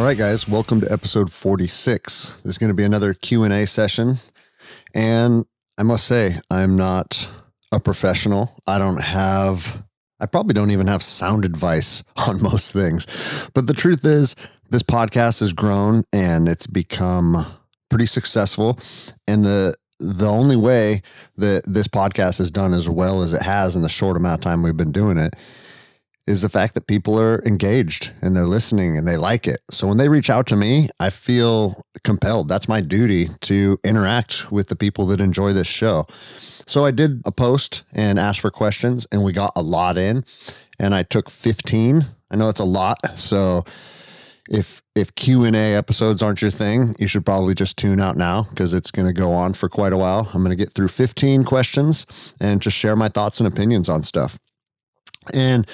All right, guys, welcome to episode 46. This is going to be another Q&A session. And I must say, I'm not a professional. I probably don't even have sound advice on most things. But the truth is, this podcast has grown and it's become pretty successful. And the only way that this podcast has done as well as it has in the short amount of time we've been doing it is the fact that people are engaged and they're listening and they like it. So when they reach out to me, I feel compelled. That's my duty to interact with the people that enjoy this show. So I did a post and asked for questions, and we got a lot in, and I took 15. I know it's a lot. So if Q&A episodes aren't your thing, you should probably just tune out now because it's going to go on for quite a while. I'm going to get through 15 questions and just share my thoughts and opinions on stuff. And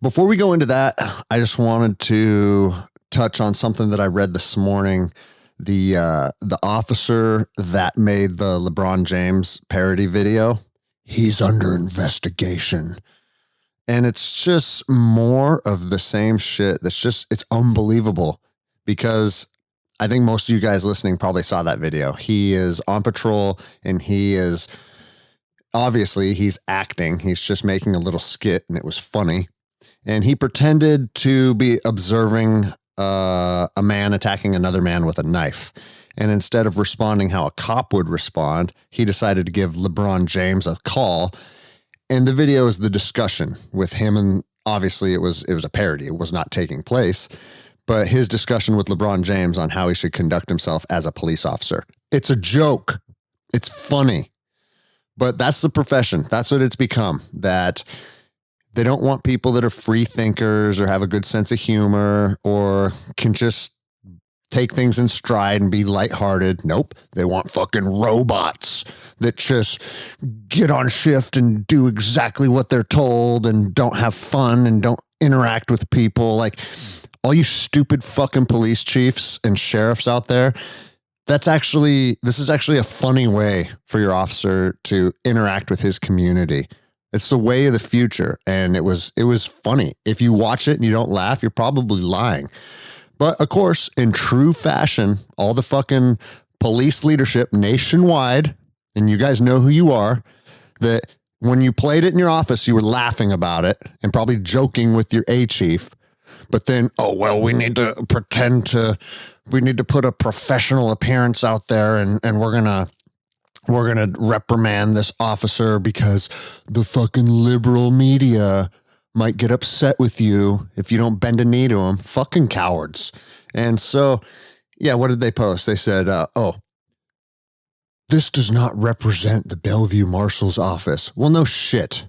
before we go into that, I just wanted to touch on something that I read this morning. The officer that made the LeBron James parody video, he's under investigation. And it's just more of the same shit. It's unbelievable because I think most of you guys listening probably saw that video. He is on patrol and he's acting. He's just making a little skit and it was funny. And he pretended to be observing a man attacking another man with a knife. And instead of responding how a cop would respond, he decided to give LeBron James a call. And the video is the discussion with him. And obviously it was a parody. It was not taking place. But his discussion with LeBron James on how he should conduct himself as a police officer. It's a joke. It's funny. But that's the profession. That's what it's become. That they don't want people that are free thinkers or have a good sense of humor or can just take things in stride and be lighthearted. Nope. They want fucking robots that just get on shift and do exactly what they're told and don't have fun and don't interact with people. Like all you stupid fucking police chiefs and sheriffs out there, this is actually a funny way for your officer to interact with his community. It's the way of the future. And it was funny. If you watch it and you don't laugh, you're probably lying. But of course, in true fashion, all the fucking police leadership nationwide, and you guys know who you are, that when you played it in your office, you were laughing about it and probably joking with your A chief. But then, we need to put a professional appearance out there and we're going to reprimand this officer because the fucking liberal media might get upset with you if you don't bend a knee to them. Fucking cowards. And so, yeah, what did they post? They said, this does not represent the Bellevue Marshal's office. Well, no shit.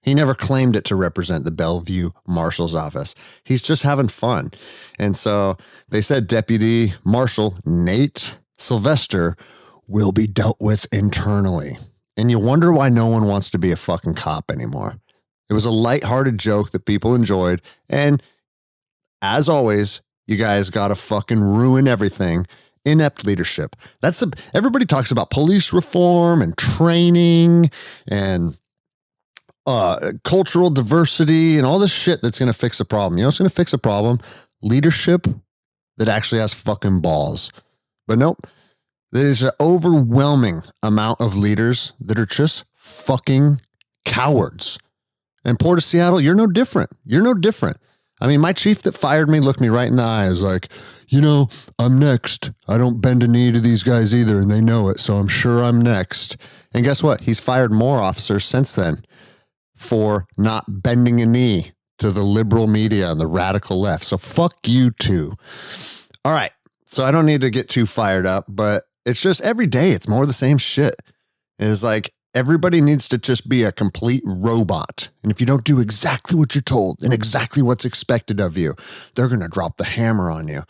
He never claimed it to represent the Bellevue Marshal's office. He's just having fun. And so they said Deputy Marshal Nate Sylvester will be dealt with internally. And you wonder why no one wants to be a fucking cop anymore. It was a lighthearted joke that people enjoyed. And as always, you guys got to fucking ruin everything. Inept leadership. Everybody talks about police reform and training and cultural diversity and all this shit that's going to fix a problem. You know what's going to fix a problem? Leadership that actually has fucking balls. But nope. There's an overwhelming amount of leaders that are just fucking cowards. And Port of Seattle, you're no different. You're no different. I mean, my chief that fired me looked me right in the eye. Is like, I'm next. I don't bend a knee to these guys either, and they know it, so I'm sure I'm next. And guess what? He's fired more officers since then for not bending a knee to the liberal media and the radical left. So fuck you too. All right. So I don't need to get too fired up, but it's just every day it's more of the same shit. It's like everybody needs to just be a complete robot. And if you don't do exactly what you're told and exactly what's expected of you, they're going to drop the hammer on you.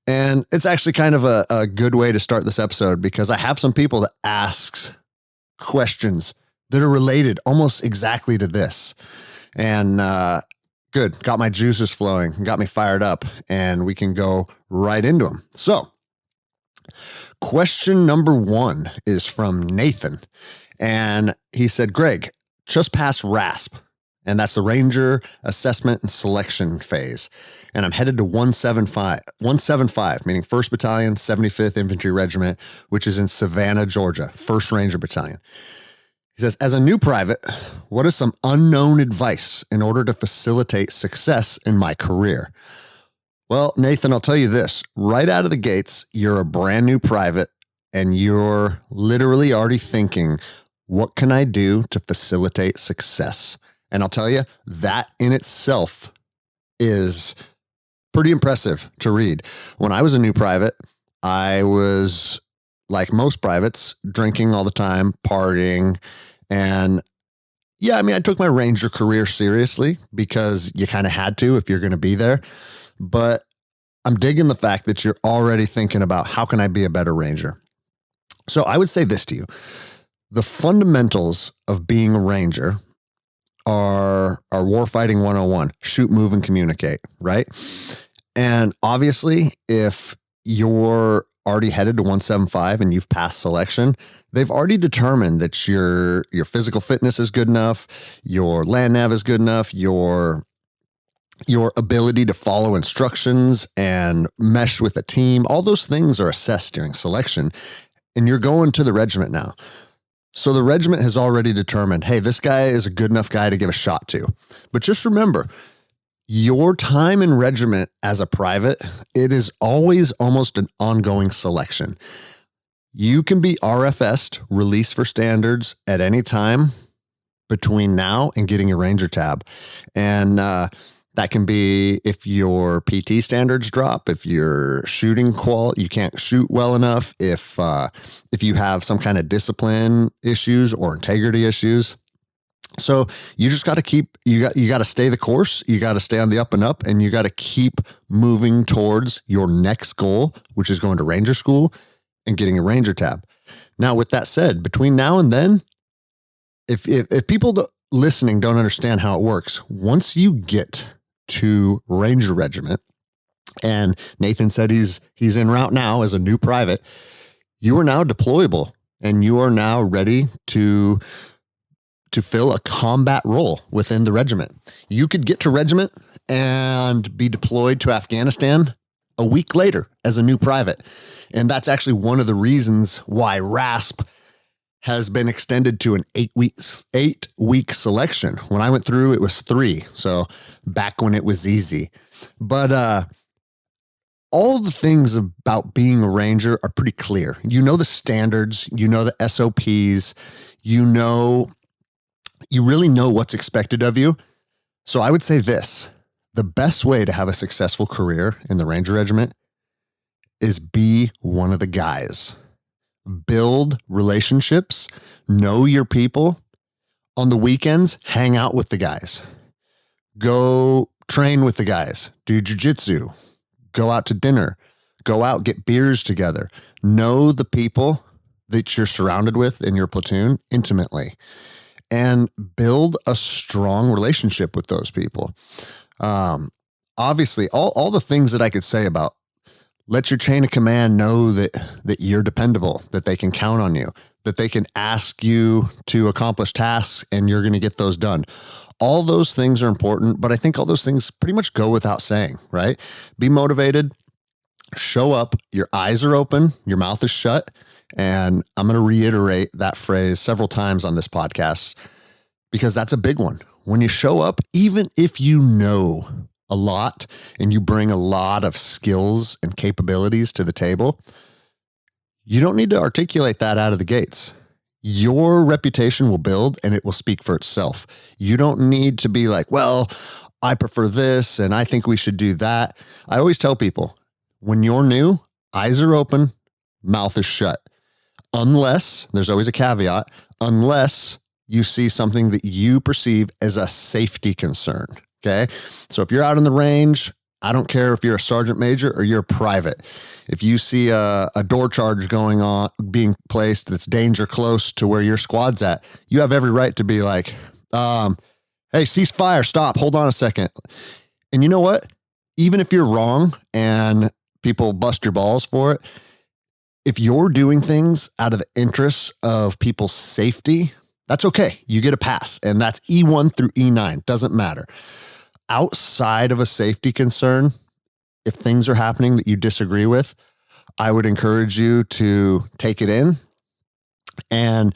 And it's actually kind of a good way to start this episode because I have some people that ask questions that are related almost exactly to this. And good, got my juices flowing, got me fired up, and we can go right into them. So question number 1 is from Nathan. And he said, Greg, just past RASP. And that's the Ranger Assessment and Selection phase. And I'm headed to 175, meaning 1st Battalion, 75th Infantry Regiment, which is in Savannah, Georgia, 1st Ranger Battalion. He says, as a new private, what is some unknown advice in order to facilitate success in my career? Well, Nathan, I'll tell you this. Right out of the gates, you're a brand new private, and you're literally already thinking, what can I do to facilitate success? And I'll tell you, that in itself is pretty impressive to read. When I was a new private, I was, like most privates, drinking all the time, partying. And yeah, I mean, I took my Ranger career seriously because you kind of had to if you're going to be there. But I'm digging the fact that you're already thinking about how can I be a better Ranger? So I would say this to you. The fundamentals of being a Ranger are warfighting 101, shoot, move, and communicate, right? And obviously, if you're already headed to 175 and you've passed selection, they've already determined that your physical fitness is good enough, your land nav is good enough, your ability to follow instructions and mesh with a team, all those things are assessed during selection. And you're going to the regiment now. So the regiment has already determined, hey, this guy is a good enough guy to give a shot to. But just remember, your time in regiment as a private, it is always almost an ongoing selection. You can be RFS'd, released for standards at any time between now and getting a Ranger tab. And that can be if your PT standards drop, if your shooting you can't shoot well enough, if you have some kind of discipline issues or integrity issues. So you just got to you got to stay the course. You got to stay on the up and up, and you got to keep moving towards your next goal, which is going to Ranger school and getting a Ranger tab. Now, with that said, between now and then, if people listening don't understand how it works, once you get to Ranger Regiment, and Nathan said he's en route now as a new private, you are now deployable, and you are now ready to fill a combat role within the regiment. You could get to regiment and be deployed to Afghanistan a week later as a new private. And that's actually one of the reasons why RASP has been extended to an 8-week selection. When I went through, it was 3. So back when it was easy. But all the things about being a Ranger are pretty clear. You know the standards, you know the SOPs, you really know what's expected of you. So I would say this, the best way to have a successful career in the Ranger Regiment is be one of the guys. Build relationships, know your people. On the weekends, hang out with the guys. Go train with the guys. Do jujitsu. Go out to dinner. Go out, get beers together. Know the people that you're surrounded with in your platoon intimately. And build a strong relationship with those people. Obviously, all the things that I could say about let your chain of command know that you're dependable, that they can count on you, that they can ask you to accomplish tasks and you're going to get those done. All those things are important, but I think all those things pretty much go without saying, right? Be motivated, show up, your eyes are open, your mouth is shut. And I'm going to reiterate that phrase several times on this podcast because that's a big one. When you show up, even if you know a lot and you bring a lot of skills and capabilities to the table, you don't need to articulate that out of the gates. Your reputation will build and it will speak for itself. You don't need to be like, well, I prefer this and I think we should do that. I always tell people, when you're new, eyes are open, mouth is shut. Unless, there's always a caveat, unless you see something that you perceive as a safety concern. Okay. So if you're out in the range, I don't care if you're a sergeant major or you're a private. If you see a door charge going on, being placed that's danger close to where your squad's at, you have every right to be like, hey, cease fire, stop, hold on a second. And you know what? Even if you're wrong and people bust your balls for it, if you're doing things out of the interests of people's safety, That's okay. You get a pass, and that's E1 through E9. Doesn't matter. Outside of a safety concern, if things are happening that you disagree with, I would encourage you to take it in and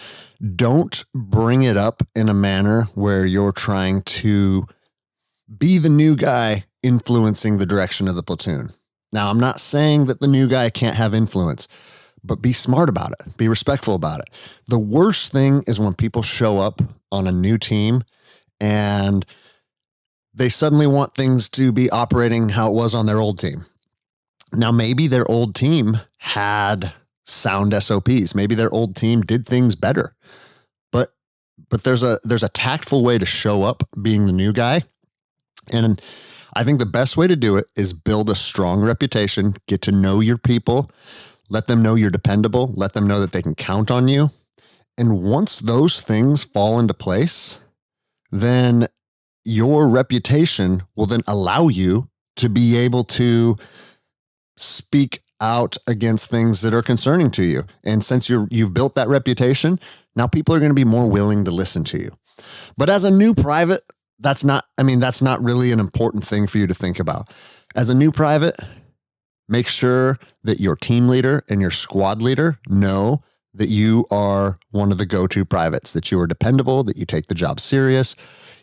don't bring it up in a manner where you're trying to be the new guy influencing the direction of the platoon. Now, I'm not saying that the new guy can't have influence, but be smart about it. Be respectful about it. The worst thing is when people show up on a new team and they suddenly want things to be operating how it was on their old team. Now, maybe their old team had sound SOPs. Maybe their old team did things better. But there's a tactful way to show up being the new guy. And I think the best way to do it is build a strong reputation, get to know your people, let them know you're dependable, let them know that they can count on you. And once those things fall into place, then your reputation will then allow you to be able to speak out against things that are concerning to you. And since you've built that reputation, now people are going to be more willing to listen to you. But as a new private, that's not really an important thing for you to think about. As a new private, make sure that your team leader and your squad leader know that you are one of the go-to privates, that you are dependable, that you take the job serious,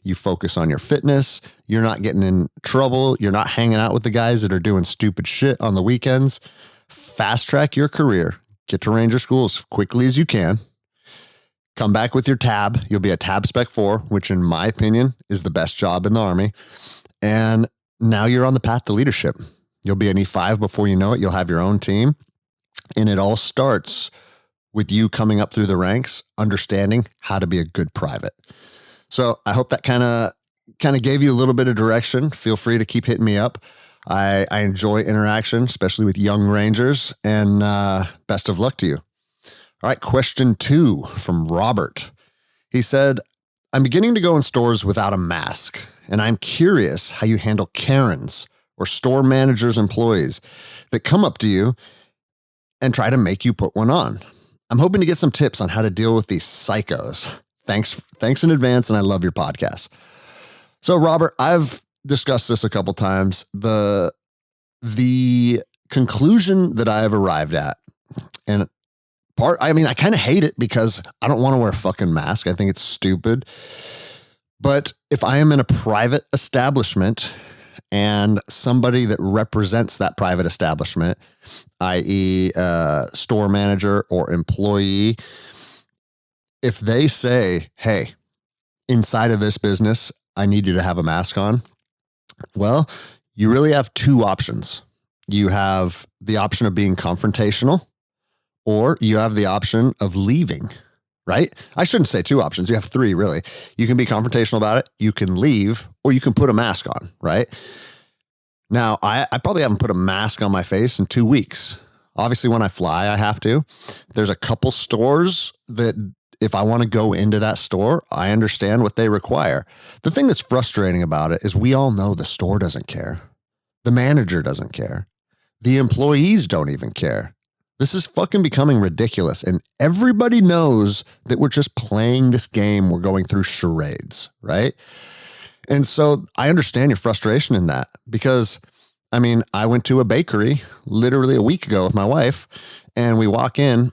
you focus on your fitness, you're not getting in trouble, you're not hanging out with the guys that are doing stupid shit on the weekends. Fast track your career. Get to Ranger School as quickly as you can. Come back with your tab. You'll be a tab spec 4, which in my opinion is the best job in the Army. And now you're on the path to leadership. You'll be an E5 before you know it. You'll have your own team. And it all starts with you coming up through the ranks, understanding how to be a good private. So I hope that kind of gave you a little bit of direction. Feel free to keep hitting me up. I enjoy interaction, especially with young Rangers, and best of luck to you. All right, question 2 from Robert. He said, I'm beginning to go in stores without a mask, and I'm curious how you handle Karens or store managers' employees that come up to you and try to make you put one on. I'm hoping to get some tips on how to deal with these psychos. Thanks in advance, and I love your podcast. So, Robert, I've discussed this a couple times. The conclusion that I have arrived at, and I kind of hate it because I don't want to wear a fucking mask. I think it's stupid. But if I am in a private establishment and somebody that represents that private establishment, i.e. Store manager or employee, if they say, hey, inside of this business, I need you to have a mask on, well, you really have 2 options. You have the option of being confrontational, or you have the option of leaving, right? I shouldn't say 2 options. You have 3, really. You can be confrontational about it, you can leave, or you can put a mask on, right? Now, I probably haven't put a mask on my face in 2 weeks. Obviously, when I fly, I have to. There's a couple stores that if I want to go into that store, I understand what they require. The thing that's frustrating about it is we all know the store doesn't care. The manager doesn't care. The employees don't even care. This is fucking becoming ridiculous. And everybody knows that we're just playing this game. We're going through charades, right? And so I understand your frustration in that because, I went to a bakery literally a week ago with my wife, and we walk in,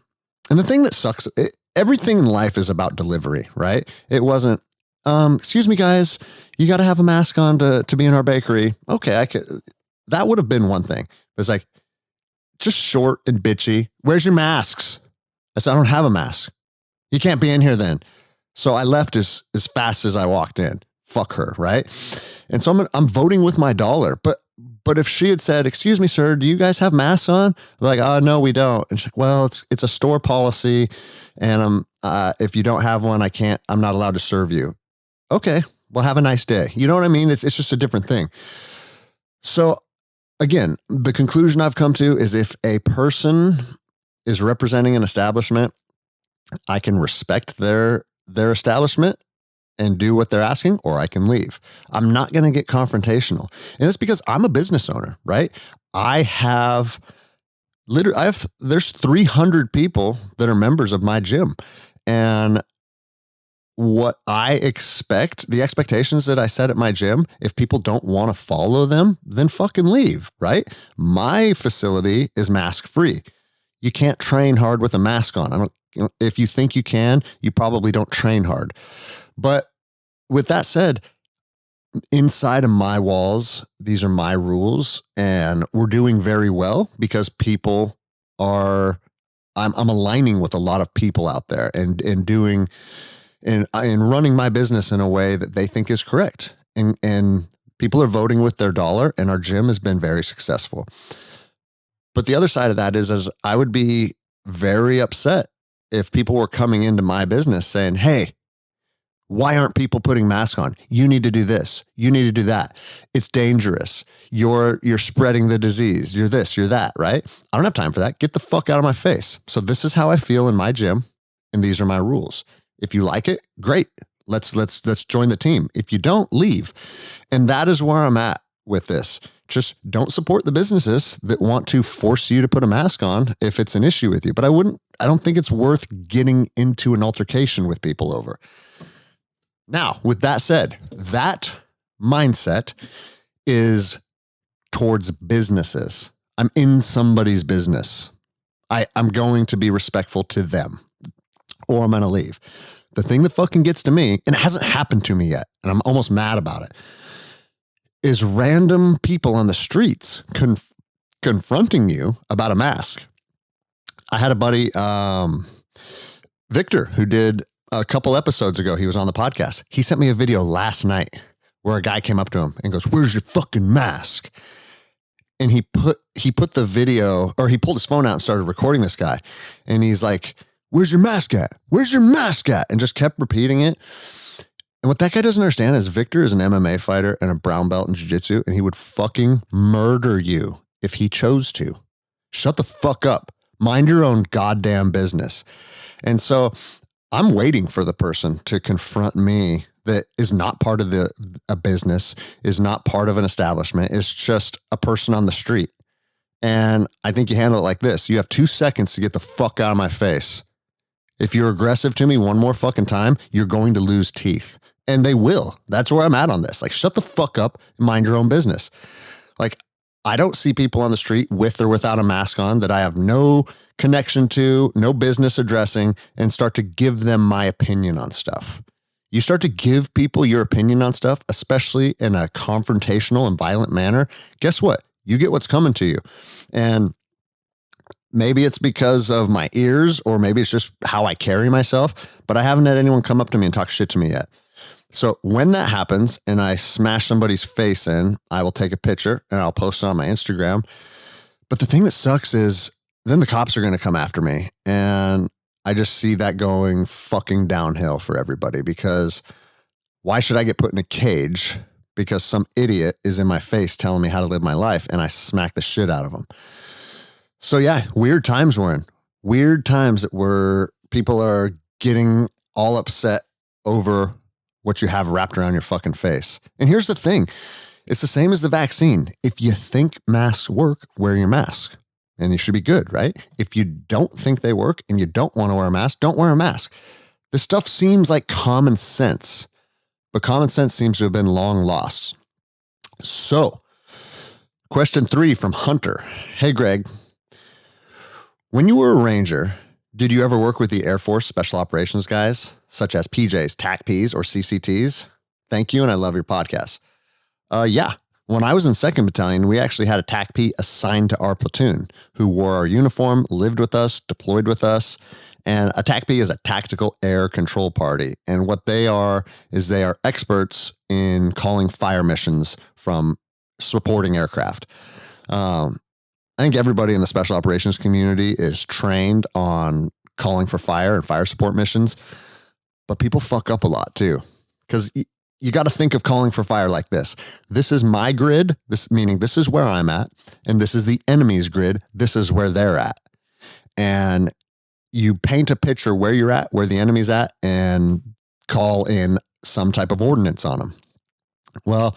and the thing that sucks, everything in life is about delivery, right? It wasn't, excuse me, guys, you got to have a mask on to be in our bakery. Okay, that would have been one thing. It's like, just short and bitchy. Where's your masks? I said, I don't have a mask. You can't be in here then. So I left as fast as I walked in. Fuck her, right? And so I'm voting with my dollar. But if she had said, excuse me, sir, do you guys have masks on? I'm like, oh, no, we don't. And she's like, well, it's a store policy. And if you don't have one, I'm not allowed to serve you. Okay, well, have a nice day. You know what I mean? It's just a different thing. So again, the conclusion I've come to is if a person is representing an establishment, I can respect their establishment and do what they're asking, or I can leave. I'm not going to get confrontational. And it's because I'm a business owner, right? There's 300 people that are members of my gym. And what I expect, the expectations that I set at my gym, if people don't want to follow them, then fucking leave, right? My facility is mask free. You can't train hard with a mask on. If you think you can, you probably don't train hard. But with that said, inside of my walls, these are my rules, and we're doing very well because people are. I'm aligning with a lot of people out there and doing and running my business in a way that they think is correct. And people are voting with their dollar, and our gym has been very successful. But the other side of that is I would be very upset if people were coming into my business saying, "Hey, why aren't people putting masks on? You need to do this. You need to do that. It's dangerous. You're spreading the disease. You're this, you're that," right? I don't have time for that. Get the fuck out of my face. So this is how I feel in my gym, and these are my rules. If you like it, great. Let's join the team. If you don't, leave. And that is where I'm at with this. Just don't support the businesses that want to force you to put a mask on if it's an issue with you. But I don't think it's worth getting into an altercation with people over. Now, with that said, that mindset is towards businesses. I'm in somebody's business. I'm going to be respectful to them, or I'm going to leave. The thing that fucking gets to me, and it hasn't happened to me yet, and I'm almost mad about it, is random people on the streets confronting you about a mask. I had a buddy, Victor, who did a couple episodes ago, he was on the podcast. He sent me a video last night where a guy came up to him and goes, "Where's your fucking mask?" And he put the video, or he pulled his phone out and started recording this guy. And he's like, "Where's your mask at? Where's your mask at?" And just kept repeating it. And what that guy doesn't understand is Victor is an MMA fighter and a brown belt in jiu-jitsu, and he would fucking murder you if he chose to. Shut the fuck up. Mind your own goddamn business. And so I'm waiting for the person to confront me that is not part of a business, is not part of an establishment. It's just a person on the street. And I think you handle it like this. You have 2 seconds to get the fuck out of my face. If you're aggressive to me one more fucking time, you're going to lose teeth. And they will. That's where I'm at on this. Like, shut the fuck up and mind your own business. Like, I don't see people on the street with or without a mask on that I have no connection to, no business addressing, and start to give them my opinion on stuff. You start to give people your opinion on stuff, especially in a confrontational and violent manner, guess what? You get what's coming to you. And maybe it's because of my ears, or maybe it's just how I carry myself, but I haven't had anyone come up to me and talk shit to me yet. So when that happens and I smash somebody's face in, I will take a picture and I'll post it on my Instagram. But the thing that sucks is then the cops are going to come after me. And I just see that going fucking downhill for everybody, because why should I get put in a cage because some idiot is in my face telling me how to live my life and I smack the shit out of them? So yeah, weird times we're in. Weird times where people are getting all upset over what you have wrapped around your fucking face. And here's the thing. It's the same as the vaccine. If you think masks work, wear your mask. And you should be good, right? If you don't think they work and you don't want to wear a mask, don't wear a mask. This stuff seems like common sense, but common sense seems to have been long lost. So, question 3 from Hunter. Hey, Greg. When you were a Ranger, did you ever work with the Air Force Special Operations guys, such as PJs, TACPs, or CCTs? Thank you, and I love your podcast. Yeah. When I was in 2nd Battalion, we actually had a TACP assigned to our platoon who wore our uniform, lived with us, deployed with us. And a TACP is a Tactical Air Control Party. And what they are is they are experts in calling fire missions from supporting aircraft. I think everybody in the special operations community is trained on calling for fire and fire support missions, but people fuck up a lot too. Because you got to think of calling for fire like this. This is my grid, meaning this is where I'm at, and this is the enemy's grid, this is where they're at. And you paint a picture where you're at, where the enemy's at, and call in some type of ordinance on them. Well,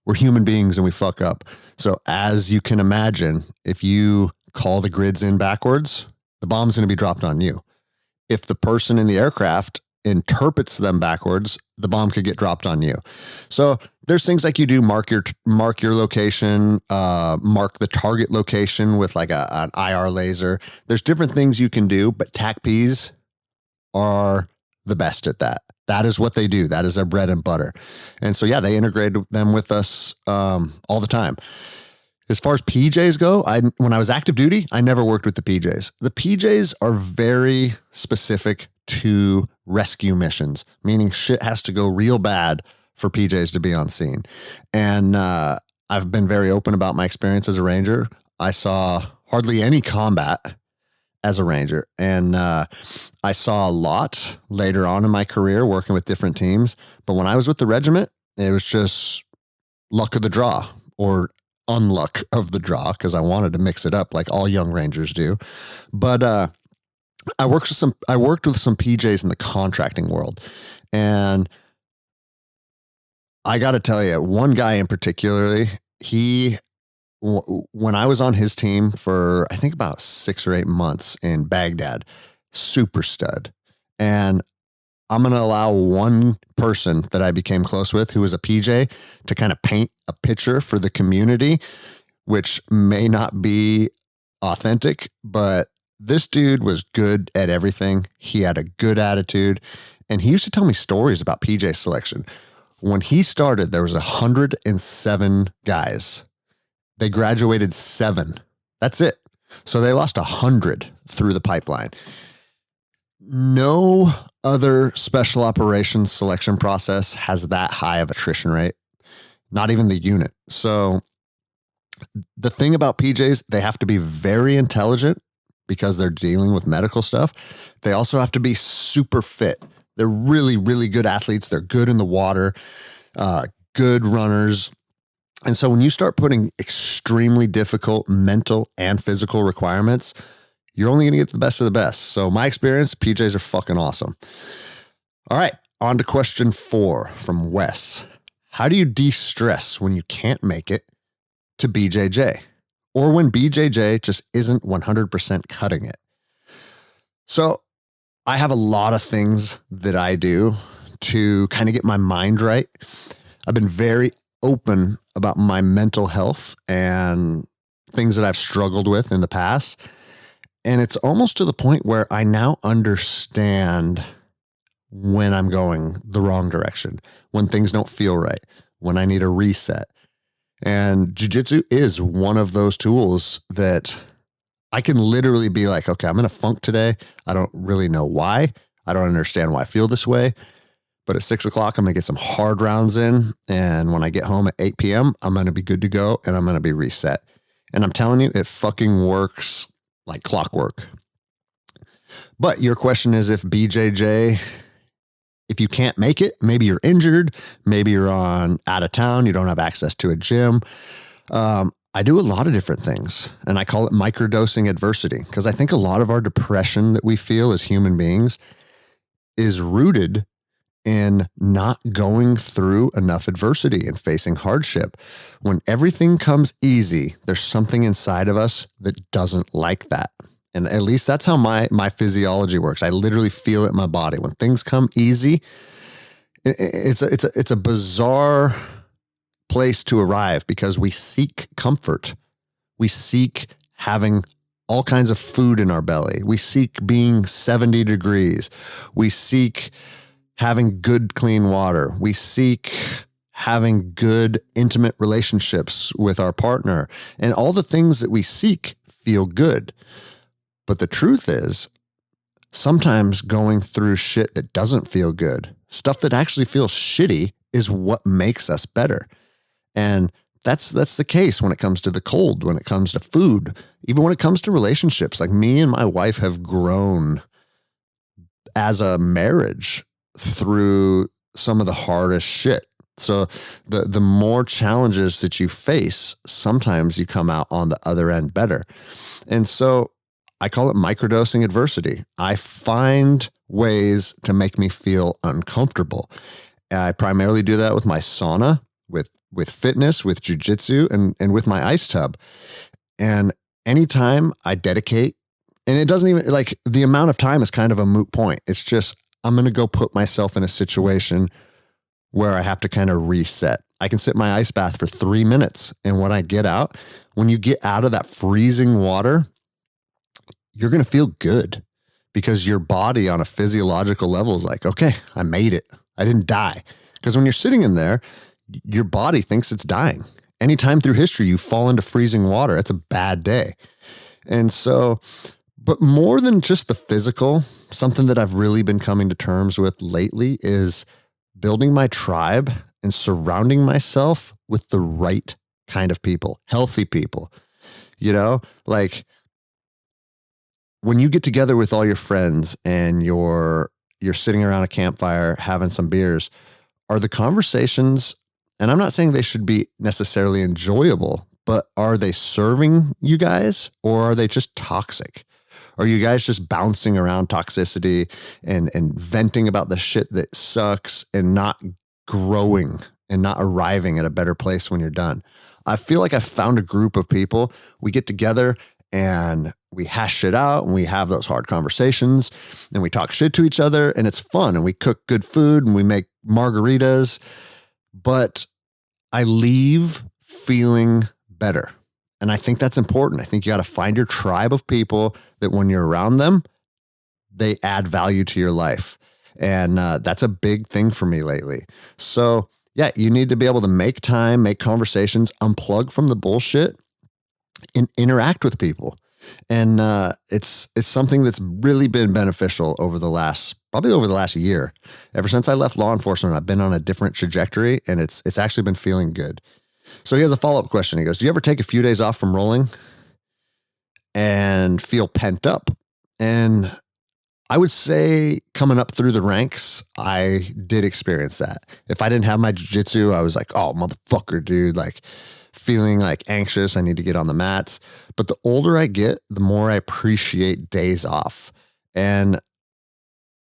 we're human beings and we fuck up. So as you can imagine, if you call the grids in backwards, the bomb's going to be dropped on you. If the person in the aircraft interprets them backwards, the bomb could get dropped on you. So there's things like you do mark your location, mark the target location with like an IR laser. There's different things you can do, but TACPs are the best at that. That is what they do. That is their bread and butter. And so, yeah, they integrated them with us all the time. As far as PJs go, when I was active duty, I never worked with the PJs. The PJs are very specific to rescue missions, meaning shit has to go real bad for PJs to be on scene. And I've been very open about my experience as a ranger. I saw hardly any combat as a ranger. And I saw a lot later on in my career working with different teams. But when I was with the regiment, it was just luck of the draw or unluck of the draw, because I wanted to mix it up like all young rangers do. But I worked with some PJs in the contracting world. And I got to tell you, one guy in particularly, when I was on his team for, I think about 6 or 8 months in Baghdad, super stud. And I'm going to allow one person that I became close with who was a PJ to kind of paint a picture for the community, which may not be authentic, but this dude was good at everything. He had a good attitude, and he used to tell me stories about PJ selection. When he started, there was 107 guys. They graduated 7. That's it. So they lost 100 through the pipeline. No other special operations selection process has that high of attrition rate, not even the unit. So the thing about PJs, they have to be very intelligent because they're dealing with medical stuff. They also have to be super fit. They're really, really good athletes. They're good in the water, good runners. And so when you start putting extremely difficult mental and physical requirements, you're only going to get the best of the best. So my experience, PJs are fucking awesome. All right, on to question 4 from Wes. How do you de-stress when you can't make it to BJJ, or when BJJ just isn't 100% cutting it? So I have a lot of things that I do to kind of get my mind right. I've been very open about my mental health and things that I've struggled with in the past. And it's almost to the point where I now understand when I'm going the wrong direction, when things don't feel right, when I need a reset. And jiu-jitsu is one of those tools that I can literally be like, okay, I'm in a funk today. I don't really know why. I don't understand why I feel this way. But at 6 o'clock, I'm going to get some hard rounds in. And when I get home at 8 p.m., I'm going to be good to go and I'm going to be reset. And I'm telling you, it fucking works like clockwork. But your question is, if BJJ, if you can't make it, maybe you're injured, maybe you're out of town, you don't have access to a gym. I do a lot of different things, and I call it microdosing adversity, because I think a lot of our depression that we feel as human beings is rooted in not going through enough adversity and facing hardship. When everything comes easy, there's something inside of us that doesn't like that. And at least that's how my physiology works. I literally feel it in my body. When things come easy, it's a bizarre place to arrive, because we seek comfort. We seek having all kinds of food in our belly. We seek being 70 degrees. We seek having good, clean water. We seek having good, intimate relationships with our partner. And all the things that we seek feel good. But the truth is, sometimes going through shit that doesn't feel good, stuff that actually feels shitty, is what makes us better. And that's the case when it comes to the cold, when it comes to food, even when it comes to relationships. Like, me and my wife have grown as a marriage through some of the hardest shit. So the more challenges that you face, sometimes you come out on the other end better. And so I call it microdosing adversity. I find ways to make me feel uncomfortable. I primarily do that with my sauna, with fitness, with jujitsu, and with my ice tub. And anytime I dedicate, and it doesn't even, like, the amount of time is kind of a moot point. It's just, I'm going to go put myself in a situation where I have to kind of reset. I can sit in my ice bath for 3 minutes. And when I get out, when you get out of that freezing water, you're going to feel good because your body on a physiological level is like, okay, I made it. I didn't die. Because when you're sitting in there, your body thinks it's dying. Anytime through history you fall into freezing water, it's a bad day. And so, but more than just the physical, something that I've really been coming to terms with lately is building my tribe and surrounding myself with the right kind of people, healthy people. You know, like when you get together with all your friends and you're sitting around a campfire having some beers, are the conversations, and I'm not saying they should be necessarily enjoyable, but are they serving you guys or are they just toxic? Are you guys just bouncing around toxicity and venting about the shit that sucks and not growing and not arriving at a better place when you're done? I feel like I found a group of people. We get together and we hash shit out and we have those hard conversations and we talk shit to each other and it's fun and we cook good food and we make margaritas. But I leave feeling better. And I think that's important. I think you got to find your tribe of people that when you're around them, they add value to your life. And that's a big thing for me lately. So yeah, you need to be able to make time, make conversations, unplug from the bullshit and interact with people. And it's something that's really been beneficial over the last year. Ever since I left law enforcement, I've been on a different trajectory and it's actually been feeling good. So he has a follow-up question. He goes, do you ever take a few days off from rolling and feel pent up? And I would say coming up through the ranks, I did experience that. If I didn't have my jiu-jitsu, I was like, oh, motherfucker, dude, like feeling like anxious. I need to get on the mats. But the older I get, the more I appreciate days off. And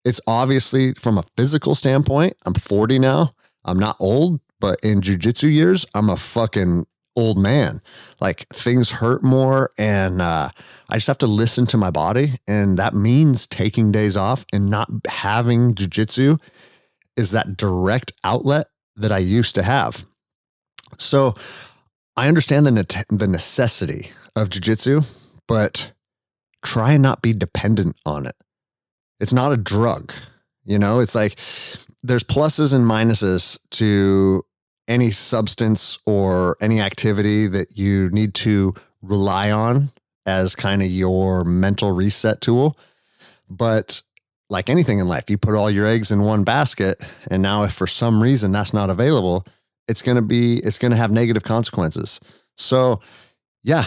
it's obviously from a physical standpoint, I'm 40 now. I'm not old, but in jiu-jitsu years, I'm a fucking old man. Like things hurt more and I just have to listen to my body. And that means taking days off and not having jiu-jitsu is that direct outlet that I used to have. So I understand the necessity of jiu-jitsu, but try and not be dependent on it. It's not a drug. You know, it's like there's pluses and minuses to any substance or any activity that you need to rely on as kind of your mental reset tool. But like anything in life, you put all your eggs in one basket. And now if for some reason that's not available, it's going to have negative consequences. So yeah,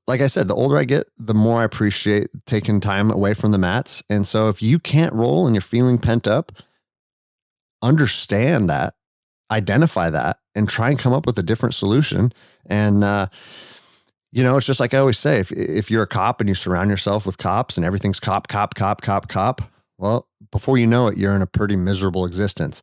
like I said, the older I get, the more I appreciate taking time away from the mats. And so if you can't roll and you're feeling pent up, understand that, identify that, and try and come up with a different solution. And, it's just like I always say, if you're a cop and you surround yourself with cops and everything's cop, well, before you know it, you're in a pretty miserable existence.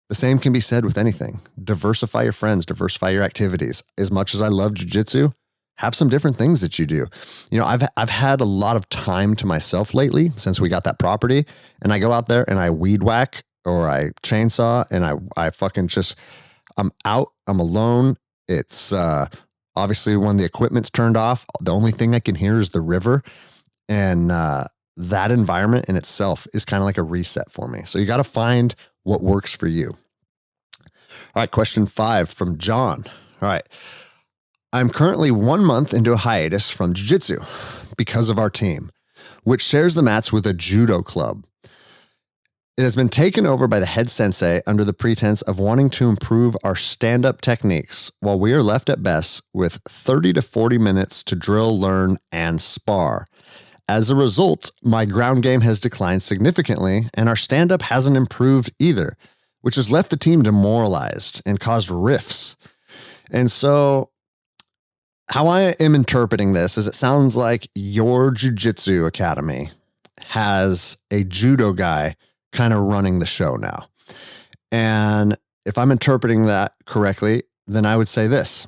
The same can be said with anything. Diversify your friends, diversify your activities. As much as I love jiu-jitsu, have some different things that you do. You know, I've had a lot of time to myself lately since we got that property, and I go out there and I weed whack or I chainsaw and I fucking just, I'm out, I'm alone. It's obviously when the equipment's turned off, the only thing I can hear is the river. And that environment in itself is kind of like a reset for me. So you got to find what works for you. All right, question 5 from John. All right. I'm currently 1 month into a hiatus from jiu-jitsu because of our team, which shares the mats with a judo club. It has been taken over by the head sensei under the pretense of wanting to improve our stand-up techniques, while we are left at best with 30 to 40 minutes to drill, learn, and spar. As a result, my ground game has declined significantly, and our stand-up hasn't improved either, which has left the team demoralized and caused rifts. And so how I am interpreting this is it sounds like your jiu-jitsu academy has a judo guy kind of running the show now. And if I'm interpreting that correctly, then I would say this: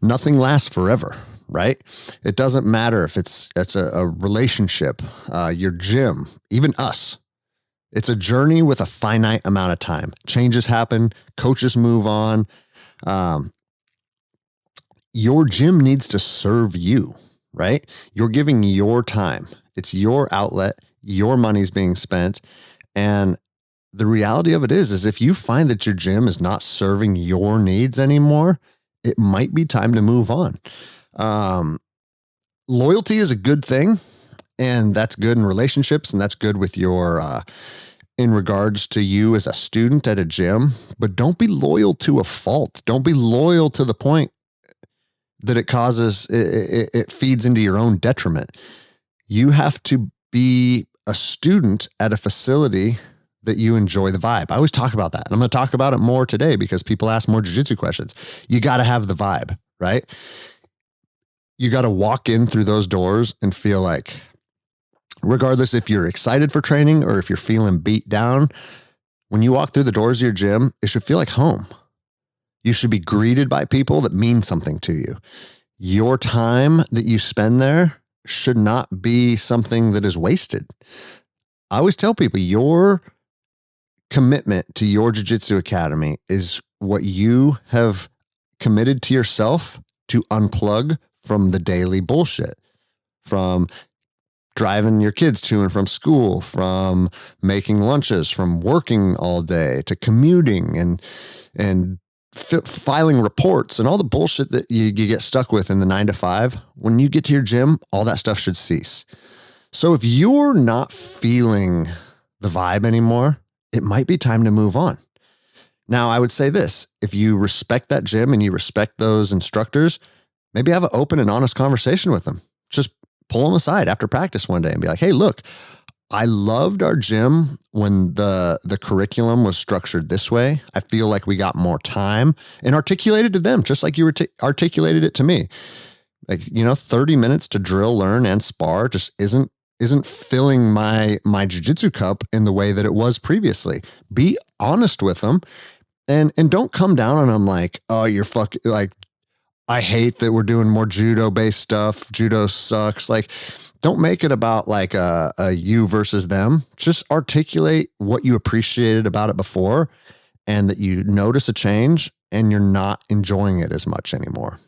nothing lasts forever. right? It doesn't matter if it's a relationship, your gym, even us. It's a journey with a finite amount of time. Changes happen, coaches move on. Your gym needs to serve you, right? You're giving your time. It's your outlet. Your money's being spent. And the reality of it is if you find that your gym is not serving your needs anymore, it might be time to move on. Loyalty is a good thing, and that's good in relationships, and that's good with your in regards to you as a student at a gym. But don't be loyal to a fault. Don't be loyal to the point that it causes it feeds into your own detriment. You have to be a student at a facility that you enjoy the vibe. I always talk about that. And I'm going to talk about it more today because people ask more jiu-jitsu questions. You got to have the vibe, right? You got to walk in through those doors and feel like, regardless if you're excited for training or if you're feeling beat down, when you walk through the doors of your gym, it should feel like home. You should be greeted by people that mean something to you. Your time that you spend there should not be something that is wasted. I always tell people your commitment to your jiu-jitsu academy is what you have committed to yourself to unplug from the daily bullshit, from driving your kids to and from school, from making lunches, from working all day to commuting and filing reports and all the bullshit that you get stuck with in the 9 to 5. When you get to your gym, all that stuff should cease. So if you're not feeling the vibe anymore, it might be time to move on. Now, I would say this, if you respect that gym and you respect those instructors, maybe have an open and honest conversation with them. Just pull them aside after practice one day and be like, hey, look, I loved our gym when the curriculum was structured this way. I feel like we got more time, and articulated to them, just like you articulated it to me. Like, 30 minutes to drill, learn, and spar just isn't filling my jiu-jitsu cup in the way that it was previously. Be honest with them and don't come down on them like, oh, you're fucking like, I hate that we're doing more judo-based stuff. Judo sucks. Like, don't make it about like a you versus them. Just articulate what you appreciated about it before and that you notice a change and you're not enjoying it as much anymore.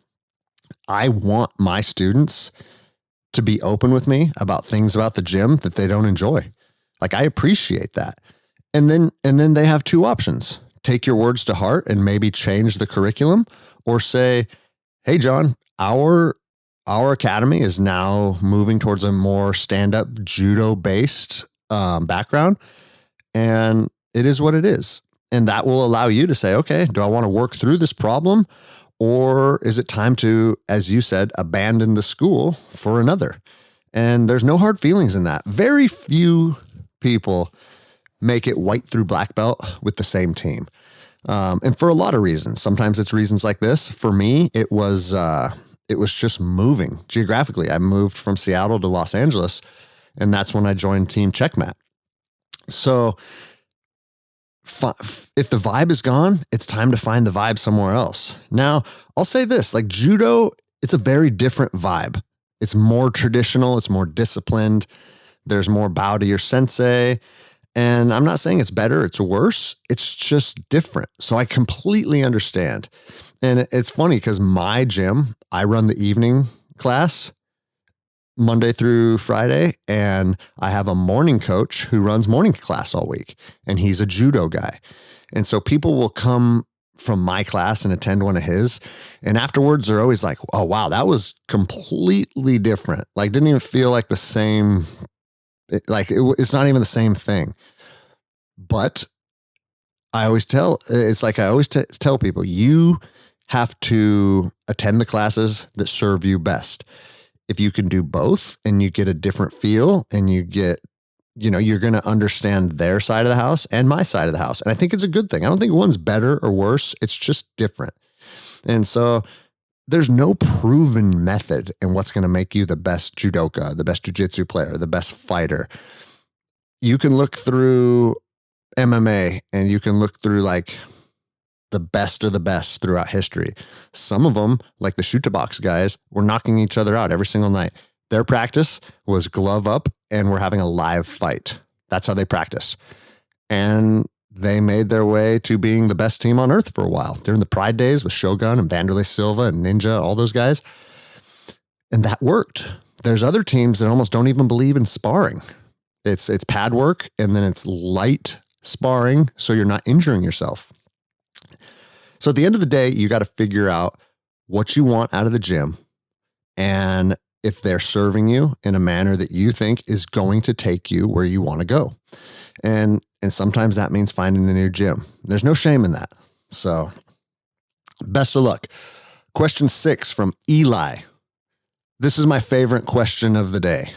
I want my students to be open with me about things about the gym that they don't enjoy. Like, I appreciate that. And then they have two options. Take your words to heart and maybe change the curriculum, or say, hey, John, our academy is now moving towards a more stand-up judo-based background, and it is what it is. And that will allow you to say, okay, do I want to work through this problem, or is it time to, as you said, abandon the school for another? And there's no hard feelings in that. Very few people make it white through black belt with the same team. And for a lot of reasons. Sometimes it's reasons like this. For me, it was just moving geographically. I moved from Seattle to Los Angeles, and that's when I joined Team Checkmat. So if the vibe is gone, it's time to find the vibe somewhere else. Now, I'll say this, like judo, it's a very different vibe. It's more traditional. It's more disciplined. There's more bow to your sensei. And I'm not saying it's better, it's worse. It's just different. So I completely understand. And it's funny because my gym, I run the evening class Monday through Friday, and I have a morning coach who runs morning class all week, and he's a judo guy. And so people will come from my class and attend one of his, and afterwards they're always like, oh, wow, that was completely different. Like, didn't even feel like the same, it's not even the same thing. But I always tell people, you have to attend the classes that serve you best. If you can do both and you get a different feel and you get, you're going to understand their side of the house and my side of the house. And I think it's a good thing. I don't think one's better or worse. It's just different. And so there's no proven method in what's going to make you the best judoka, the best jiu-jitsu player, the best fighter. You can look through MMA and you can look through like the best of the best throughout history. Some of them, like the shoot to box guys, were knocking each other out every single night. Their practice was glove up and we're having a live fight. That's how they practice. And they made their way to being the best team on earth for a while. During the Pride days with Shogun and Vanderlei Silva and Ninja, all those guys. And that worked. There's other teams that almost don't even believe in sparring. It's pad work and then it's light sparring so you're not injuring yourself. So at the end of the day, you got to figure out what you want out of the gym and if they're serving you in a manner that you think is going to take you where you want to go. And sometimes that means finding a new gym. There's no shame in that. So best of luck. Question 6 from Eli. This is my favorite question of the day.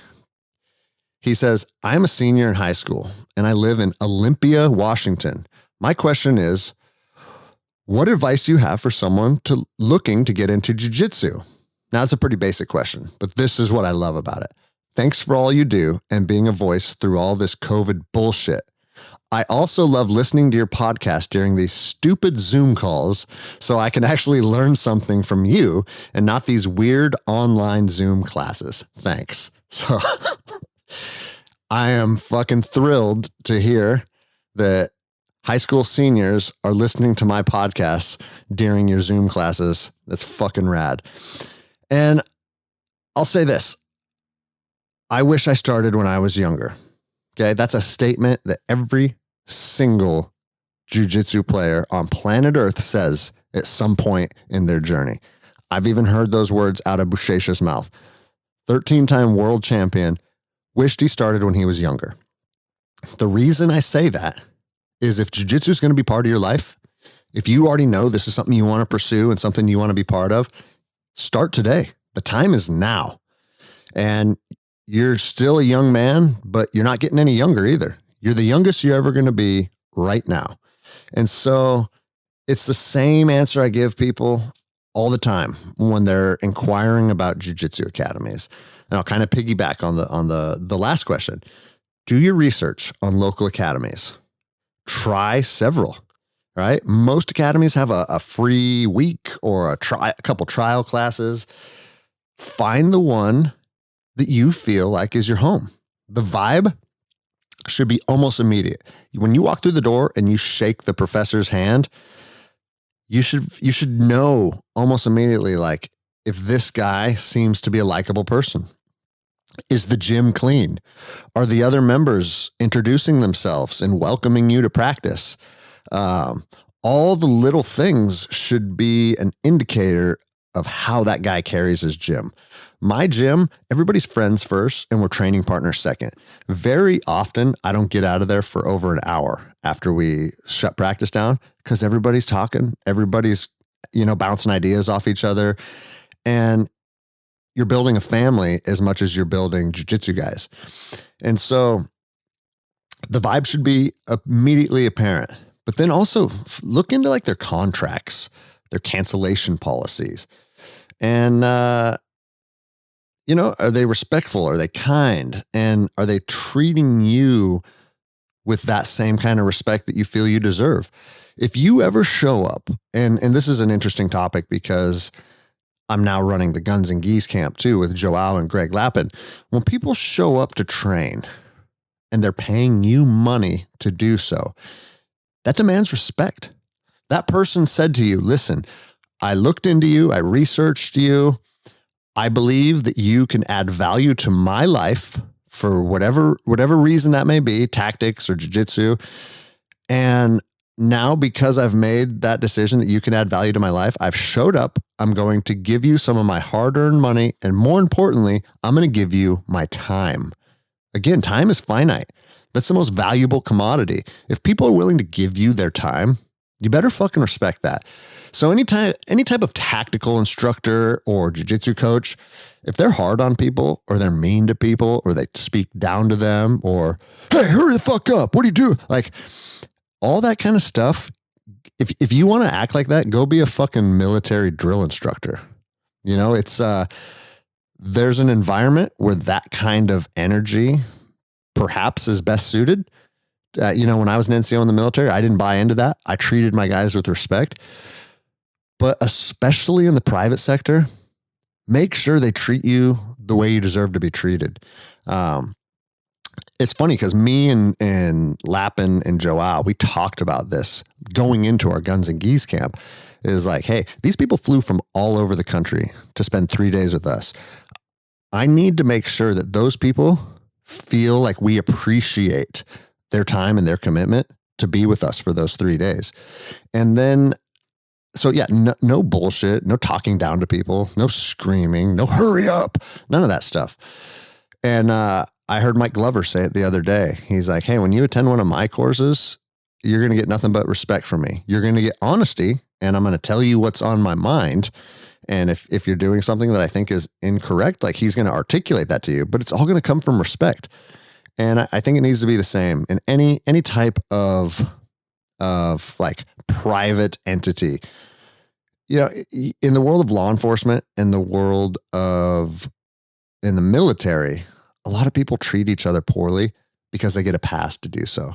He says, I'm a senior in high school and I live in Olympia, Washington. My question is, what advice do you have for someone looking to get into jiu-jitsu? Now, it's a pretty basic question, but this is what I love about it. Thanks for all you do and being a voice through all this COVID bullshit. I also love listening to your podcast during these stupid Zoom calls so I can actually learn something from you and not these weird online Zoom classes. Thanks. So I am fucking thrilled to hear that high school seniors are listening to my podcasts during your Zoom classes. That's fucking rad. And I'll say this. I wish I started when I was younger. Okay. That's a statement that every single jiu-jitsu player on planet Earth says at some point in their journey. I've even heard those words out of Buchecha's mouth. 13-time world champion wished he started when he was younger. The reason I say that is if jiu-jitsu is going to be part of your life, if you already know this is something you want to pursue and something you want to be part of, start today. The time is now. And you're still a young man, but you're not getting any younger either. You're the youngest you're ever going to be right now. And so it's the same answer I give people all the time when they're inquiring about jiu-jitsu academies. And I'll kind of piggyback on the last question. Do your research on local academies. Try several, right? Most academies have a free week or a couple trial classes. Find the one that you feel like is your home. The vibe should be almost immediate. When you walk through the door and you shake the professor's hand, you should know almost immediately, like, if this guy seems to be a likable person. Is the gym clean? Are the other members introducing themselves and welcoming you to practice? All the little things should be an indicator of how that guy carries his gym. My gym, everybody's friends first and we're training partners second. Very often, I don't get out of there for over an hour after we shut practice down because everybody's talking, everybody's, bouncing ideas off each other. And you're building a family as much as you're building jiu-jitsu guys. And so the vibe should be immediately apparent, but then also look into like their contracts, their cancellation policies. And, are they respectful? Are they kind? And are they treating you with that same kind of respect that you feel you deserve? If you ever show up, and this is an interesting topic because I'm now running the Guns and Geese camp too with Joao and Greg Lappin. When people show up to train and they're paying you money to do so, that demands respect. That person said to you, listen, I looked into you, I researched you. I believe that you can add value to my life for whatever reason that may be, tactics or jiu-jitsu. And now, because I've made that decision that you can add value to my life, I've showed up. I'm going to give you some of my hard-earned money. And more importantly, I'm going to give you my time. Again, time is finite. That's the most valuable commodity. If people are willing to give you their time, you better fucking respect that. So any type of tactical instructor or jiu-jitsu coach, if they're hard on people or they're mean to people or they speak down to them or, hey, hurry the fuck up. What do you do? Like all that kind of stuff. If you want to act like that, go be a fucking military drill instructor. It's, there's an environment where that kind of energy perhaps is best suited When I was an NCO in the military, I didn't buy into that. I treated my guys with respect. But especially in the private sector, make sure they treat you the way you deserve to be treated. It's funny because me and Lappin and Joao, we talked about this going into our Guns and Geese camp. Is like, hey, these people flew from all over the country to spend 3 days with us. I need to make sure that those people feel like we appreciate their time and their commitment to be with us for those 3 days. And then, so yeah, no bullshit, no talking down to people, no screaming, no hurry up, none of that stuff. And I heard Mike Glover say it the other day. He's like, hey, when you attend one of my courses, you're going to get nothing but respect from me. You're going to get honesty, and I'm going to tell you what's on my mind. And if you're doing something that I think is incorrect, like he's going to articulate that to you, but it's all going to come from respect. And I think it needs to be the same in any type of like private entity. In the world of law enforcement, in the military, a lot of people treat each other poorly because they get a pass to do so.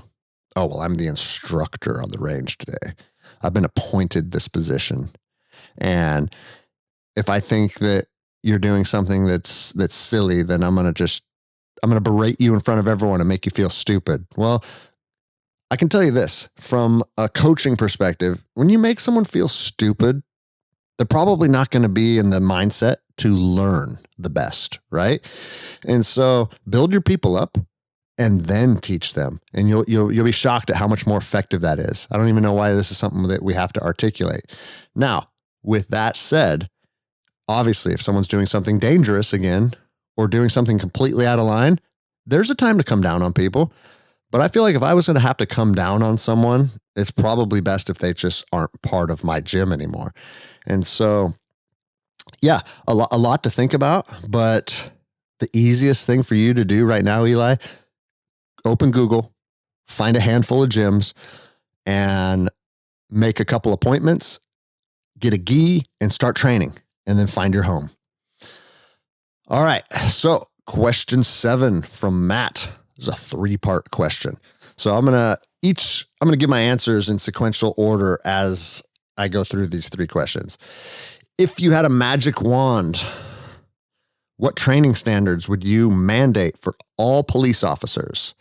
Oh, well, I'm the instructor on the range today. I've been appointed this position. And if I think that you're doing something that's silly, then I'm going to berate you in front of everyone and make you feel stupid. Well, I can tell you this from a coaching perspective, when you make someone feel stupid, they're probably not going to be in the mindset to learn the best, right? And so build your people up and then teach them. And you'll be shocked at how much more effective that is. I don't even know why this is something that we have to articulate. Now, with that said, obviously, if someone's doing something dangerous again, or doing something completely out of line, there's a time to come down on people. But I feel like if I was going to have to come down on someone, it's probably best if they just aren't part of my gym anymore. And so, yeah, a lot to think about. But the easiest thing for you to do right now, Eli, open Google, find a handful of gyms, and make a couple appointments, get a gi, and start training, and then find your home. All right. So question 7 from Matt is a 3-part question. So I'm going to give my answers in sequential order as I go through these 3 questions. If you had a magic wand, what training standards would you mandate for all police officers?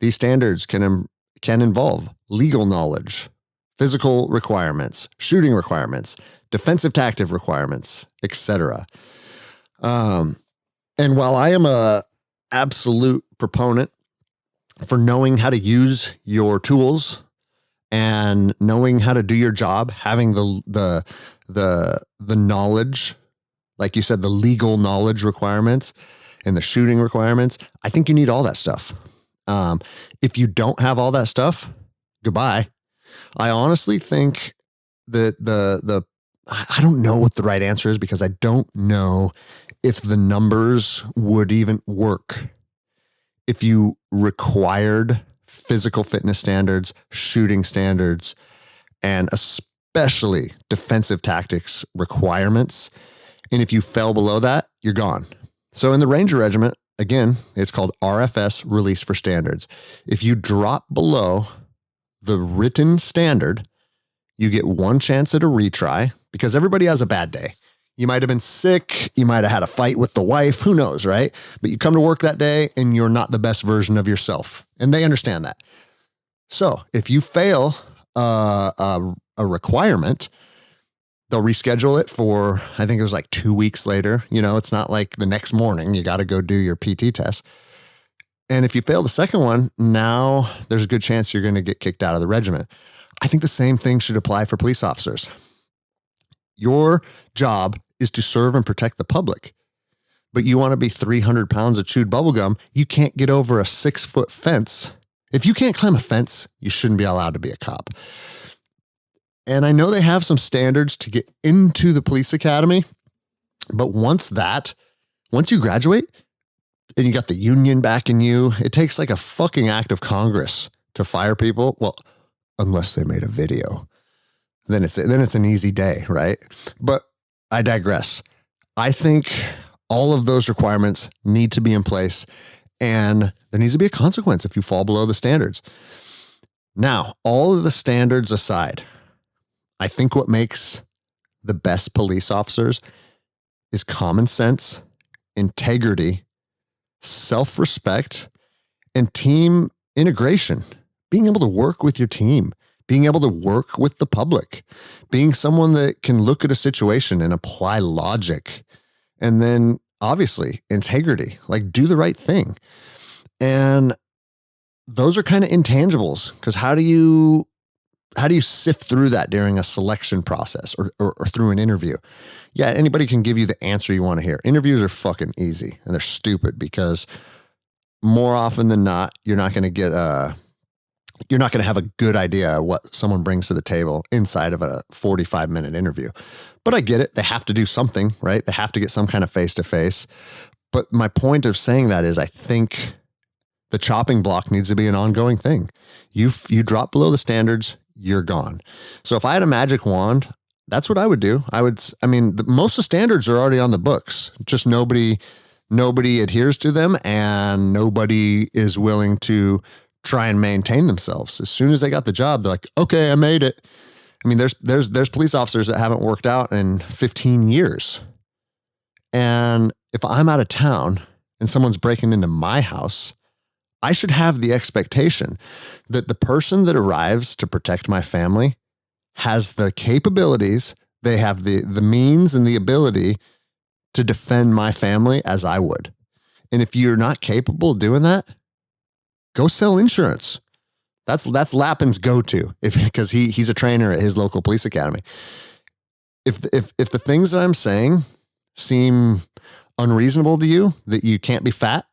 These standards can involve legal knowledge, physical requirements, shooting requirements, defensive tactic requirements, etc. And while I am a absolute proponent for knowing how to use your tools and knowing how to do your job, having the knowledge, like you said, the legal knowledge requirements and the shooting requirements, I think you need all that stuff. If you don't have all that stuff, goodbye. I honestly think that I don't know what the right answer is because I don't know if the numbers would even work if you required physical fitness standards, shooting standards, and especially defensive tactics requirements. And if you fell below that, you're gone. So in the Ranger Regiment, again, it's called RFS, Release for Standards. If you drop below the written standard, you get one chance at a retry because everybody has a bad day. You might have been sick. You might have had a fight with the wife. Who knows, right? But you come to work that day and you're not the best version of yourself. And they understand that. So if you fail a requirement, they'll reschedule it for, I think it was like 2 weeks later. It's not like the next morning. You got to go do your PT test. And if you fail the second one, now there's a good chance you're going to get kicked out of the regiment. I think the same thing should apply for police officers. Your job is to serve and protect the public, but you want to be 300 pounds of chewed bubblegum. You can't get over a 6-foot fence. If you can't climb a fence, you shouldn't be allowed to be a cop. And I know they have some standards to get into the police academy, but once you graduate and you got the union backing you, it takes like a fucking act of Congress to fire people. Well, unless they made a video. Then it's an easy day, right? But I digress. I think all of those requirements need to be in place, and there needs to be a consequence if you fall below the standards. Now, all of the standards aside, I think what makes the best police officers is common sense, integrity, self-respect, and team integration. Being able to work with your team, being able to work with the public, being someone that can look at a situation and apply logic. And then obviously integrity, like do the right thing. And those are kind of intangibles, because how do you sift through that during a selection process or through an interview? Yeah, anybody can give you the answer you want to hear. Interviews are fucking easy and they're stupid, because more often than not, you're not going to have a good idea of what someone brings to the table inside of a 45-minute interview. But I get it. They have to do something, right? They have to get some kind of face-to-face. But my point of saying that is, I think the chopping block needs to be an ongoing thing. You drop below the standards, you're gone. So if I had a magic wand, that's what I would do. Most of the standards are already on the books. Just nobody adheres to them, and nobody is willing to try and maintain themselves. As soon as they got the job, they're like, okay, I made it. I mean, there's police officers that haven't worked out in 15 years. And if I'm out of town and someone's breaking into my house, I should have the expectation that the person that arrives to protect my family has the capabilities, they have the means and the ability to defend my family as I would. And if you're not capable of doing that, go sell insurance. That's Lappin's go-to, because he's a trainer at his local police academy. If the things that I'm saying seem unreasonable to you, that you can't be fat,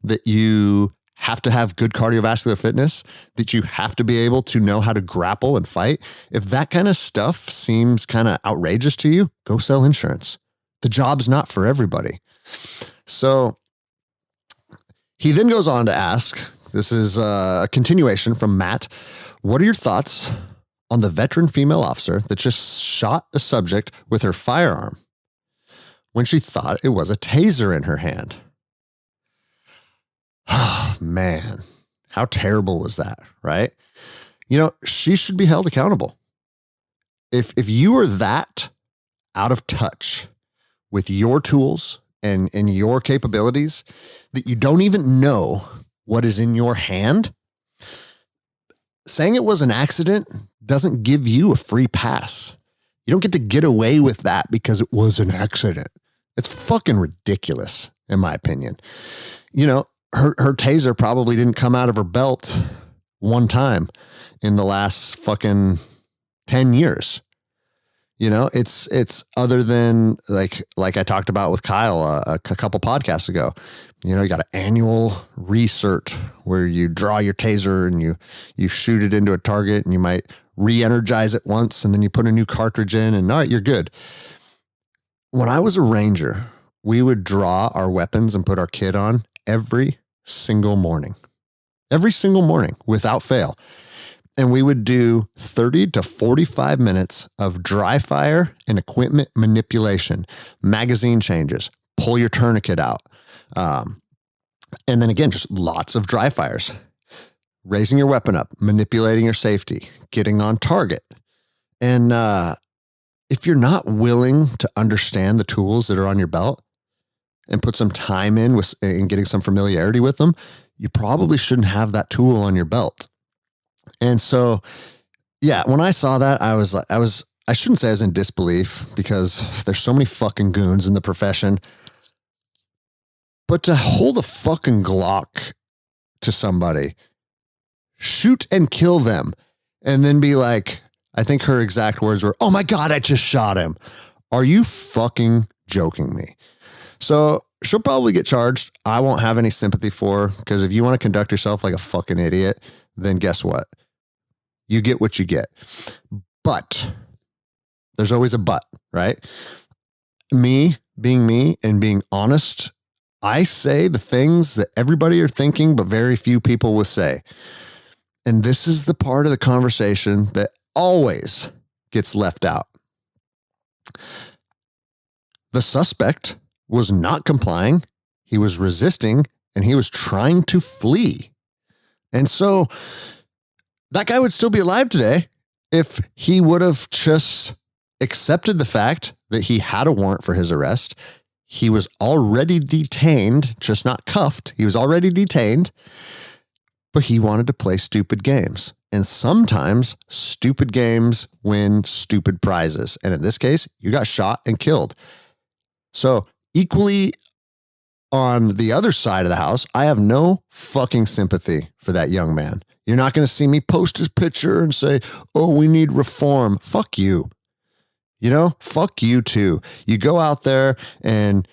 that you have to have good cardiovascular fitness, that you have to be able to know how to grapple and fight, if that kind of stuff seems kind of outrageous to you, go sell insurance. The job's not for everybody. So he then goes on to ask, this is a continuation from Matt, what are your thoughts on the veteran female officer that just shot a subject with her firearm when she thought it was a taser in her hand? Oh, man, how terrible was that, right? She should be held accountable. If you are that out of touch with your tools and your capabilities that you don't even know what is in your hand, saying it was an accident doesn't give you a free pass. You don't get to get away with that because it was an accident. It's fucking ridiculous, in my opinion. Her taser probably didn't come out of her belt one time in the last fucking 10 years. It's other than like I talked about with Kyle a couple podcasts ago. You got an annual recert where you draw your taser and you shoot it into a target, and you might re-energize it once, and then you put a new cartridge in, and all right, you're good. When I was a ranger, we would draw our weapons and put our kit on every single morning without fail. And we would do 30 to 45 minutes of dry fire and equipment manipulation, magazine changes, pull your tourniquet out. And then again, just lots of dry fires, raising your weapon up, manipulating your safety, getting on target. And if you're not willing to understand the tools that are on your belt and put some time in getting some familiarity with them, you probably shouldn't have that tool on your belt. And so, yeah, when I saw that, I shouldn't say I was in disbelief, because there's so many fucking goons in the profession. But to hold a fucking Glock to somebody, shoot and kill them, and then be like, I think her exact words were, "Oh my God, I just shot him." Are you fucking joking me? So she'll probably get charged. I won't have any sympathy for her, because if you want to conduct yourself like a fucking idiot, then guess what? You get what you get. But there's always a but, right? Me and being honest, I say the things that everybody are thinking, but very few people will say. And this is the part of the conversation that always gets left out. The suspect was not complying. He was resisting, and he was trying to flee. And so that guy would still be alive today if he would have just accepted the fact that he had a warrant for his arrest. He was already detained, just not cuffed. He was already detained, but he wanted to play stupid games. And sometimes stupid games win stupid prizes. And in this case, you got shot and killed. So equally on the other side of the house, I have no fucking sympathy for that young man. You're not going to see me post his picture and say, oh, we need reform. Fuck you. You know, fuck you too. You go out there, and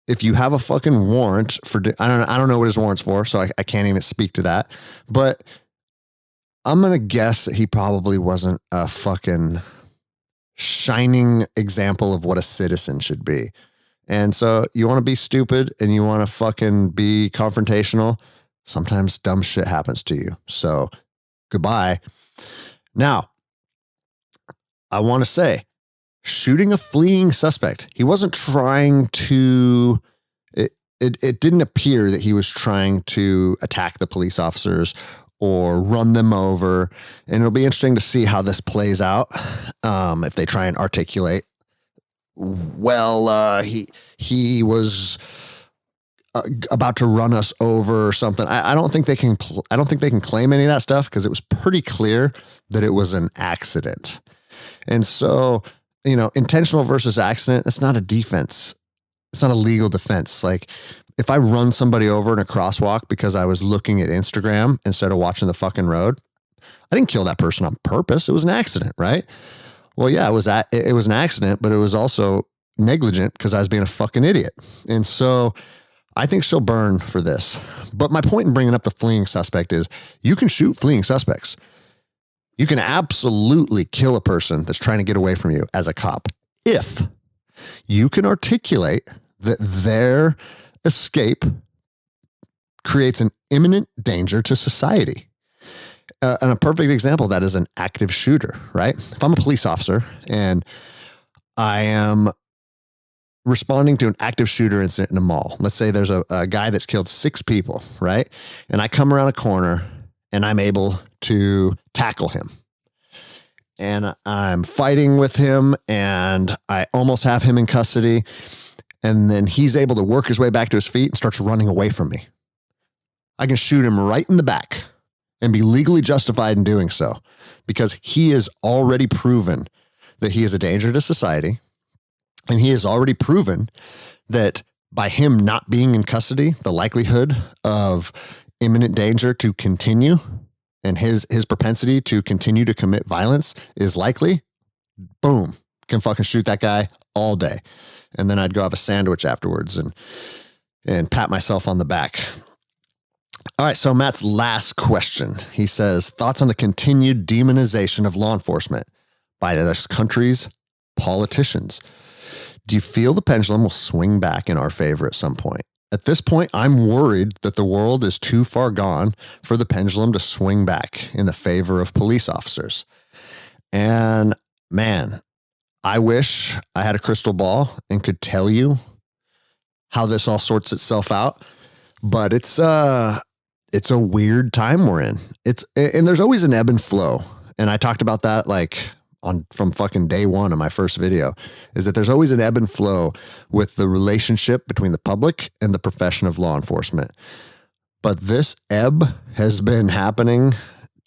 if you have a fucking warrant for, I don't know what his warrant's for, so I can't even speak to that. But I'm going to guess that he probably wasn't a fucking shining example of what a citizen should be. And so you want to be stupid and you want to fucking be confrontational. Sometimes dumb shit happens to you. So goodbye. Now, I want to say, shooting a fleeing suspect. He wasn't trying to, it didn't appear that he was trying to attack the police officers or run them over. And it'll be interesting to see how this plays out. If they try and articulate, well, he was about to run us over or something. I don't think they can, I don't think they can claim any of that stuff, because it was pretty clear that it was an accident. And so, you know, intentional versus accident, it's not a defense. It's not a legal defense. Like, if I run somebody over in a crosswalk because I was looking at Instagram instead of watching the fucking road, I didn't kill that person on purpose. It was an accident, right? Well, yeah, it was an accident, but it was also negligent because I was being a fucking idiot. And so I think she'll burn for this. But my point in bringing up the fleeing suspect is, you can shoot fleeing suspects. You can absolutely kill a person that's trying to get away from you as a cop if you can articulate that their escape creates an imminent danger to society. And a perfect example of that is an active shooter, right? If I'm a police officer and I am responding to an active shooter incident in a mall, let's say there's a guy that's killed 6 people, right? And I come around a corner and I'm able to tackle him. And I'm fighting with him and I almost have him in custody. And then he's able to work his way back to his feet and starts running away from me. I can shoot him right in the back and be legally justified in doing so, because he has already proven that he is a danger to society. And he has already proven that by him not being in custody, the likelihood of imminent danger to continue and his propensity to continue to commit violence is likely. Boom, can fucking shoot that guy all day. And then I'd go have a sandwich afterwards and pat myself on the back. All right, so Matt's last question. He says, thoughts on the continued demonization of law enforcement by this country's politicians. Do you feel the pendulum will swing back in our favor at some point? At this point, I'm worried that the world is too far gone for the pendulum to swing back in the favor of police officers. And man, I wish I had a crystal ball and could tell you how this all sorts itself out, but it's a weird time we're in. And there's always an ebb and flow. And I talked about that from fucking day one of my first video, is that there's always an ebb and flow with the relationship between the public and the profession of law enforcement. But this ebb has been happening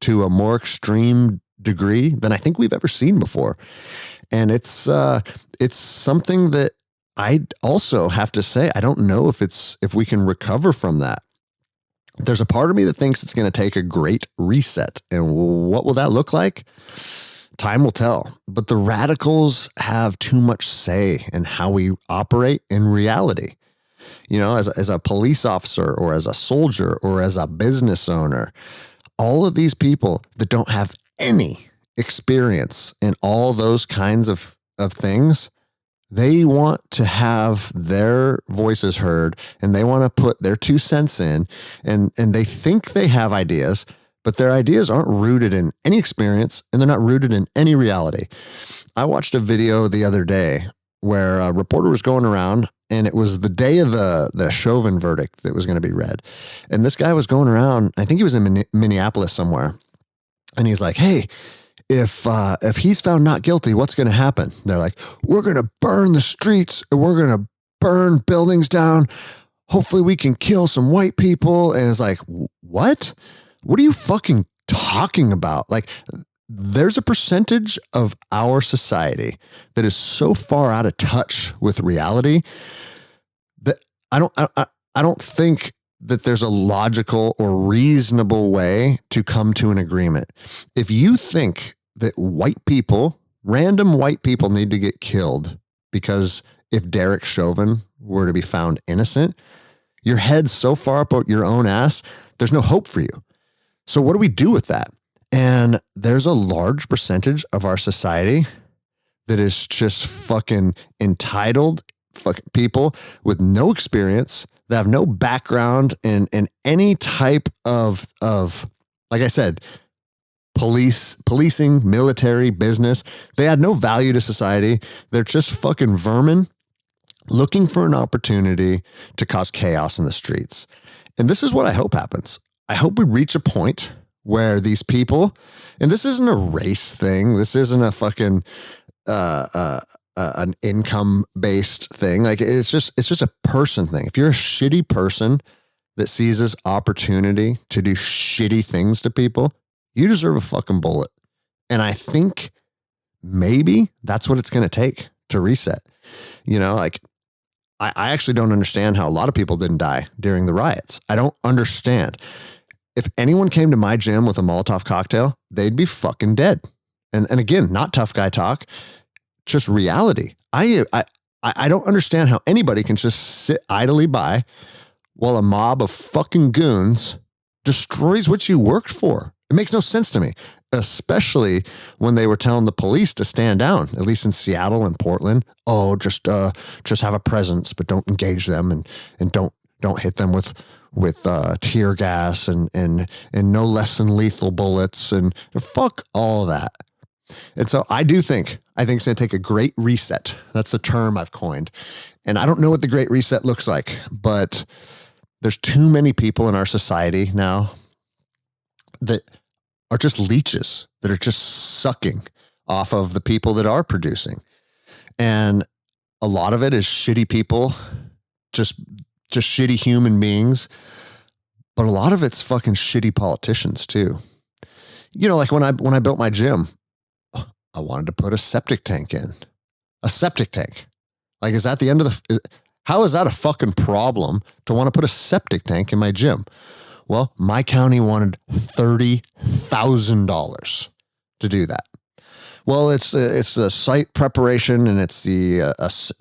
to a more extreme degree than I think we've ever seen before. And it's something that I also have to say, I don't know if we can recover from that. There's a part of me that thinks it's going to take a great reset. And what will that look like? Time will tell. But the radicals have too much say in how we operate in reality. You know, as a police officer or as a soldier or as a business owner, all of these people that don't have any experience in all those kinds of things, they want to have their voices heard and they want to put their 2 cents in, and they think they have ideas, but their ideas aren't rooted in any experience and they're not rooted in any reality. I watched a video the other day where a reporter was going around, and it was the day of the Chauvin verdict that was going to be read. And this guy was going around, I think he was in Minneapolis somewhere, And he's like, hey, if he's found not guilty, what's going to happen? They're like, we're going to burn the streets. We're going to burn buildings down. Hopefully we can kill some white people. And it's like, what? What are you fucking talking about? Like, there's a percentage of our society that is so far out of touch with reality that I don't think that there's a logical or reasonable way to come to an agreement. If you think that random white people need to get killed because if Derek Chauvin were to be found innocent, your head's so far up your own ass, there's no hope for you. So what do we do with that? And there's a large percentage of our society that is just fucking entitled fucking people with no experience, that have no background in any type of like I said, policing, military, business. They had no value to society. They're just fucking vermin looking for an opportunity to cause chaos in the streets. And this is what I hope happens. I hope we reach a point where these people, and this isn't a race thing. This isn't a fucking an income-based thing. Like it's just a person thing. If you're a shitty person that seizes opportunity to do shitty things to people, you deserve a fucking bullet. And I think maybe that's what it's going to take to reset. You know, like I actually don't understand how a lot of people didn't die during the riots. I don't understand. If anyone came to my gym with a Molotov cocktail, they'd be fucking dead. And again, not tough guy talk, just reality. I don't understand how anybody can just sit idly by while a mob of fucking goons destroys what you worked for. It makes no sense to me, especially when they were telling the police to stand down, at least in Seattle and Portland. Oh, just have a presence, but don't engage them and don't hit them with tear gas and no less than lethal bullets and fuck all that. And so I think it's going to take a great reset. That's a term I've coined. And I don't know what the great reset looks like, but there's too many people in our society now that are just leeches, that are just sucking off of the people that are producing. And a lot of it is shitty people, just shitty human beings. But a lot of it's fucking shitty politicians too. You know, like when I built my gym, I wanted to put a septic tank in. A septic tank. Like, is that the end of how is that a fucking problem to want to put a septic tank in my gym? Well, my county wanted $30,000 to do that. Well, it's the site preparation and it's the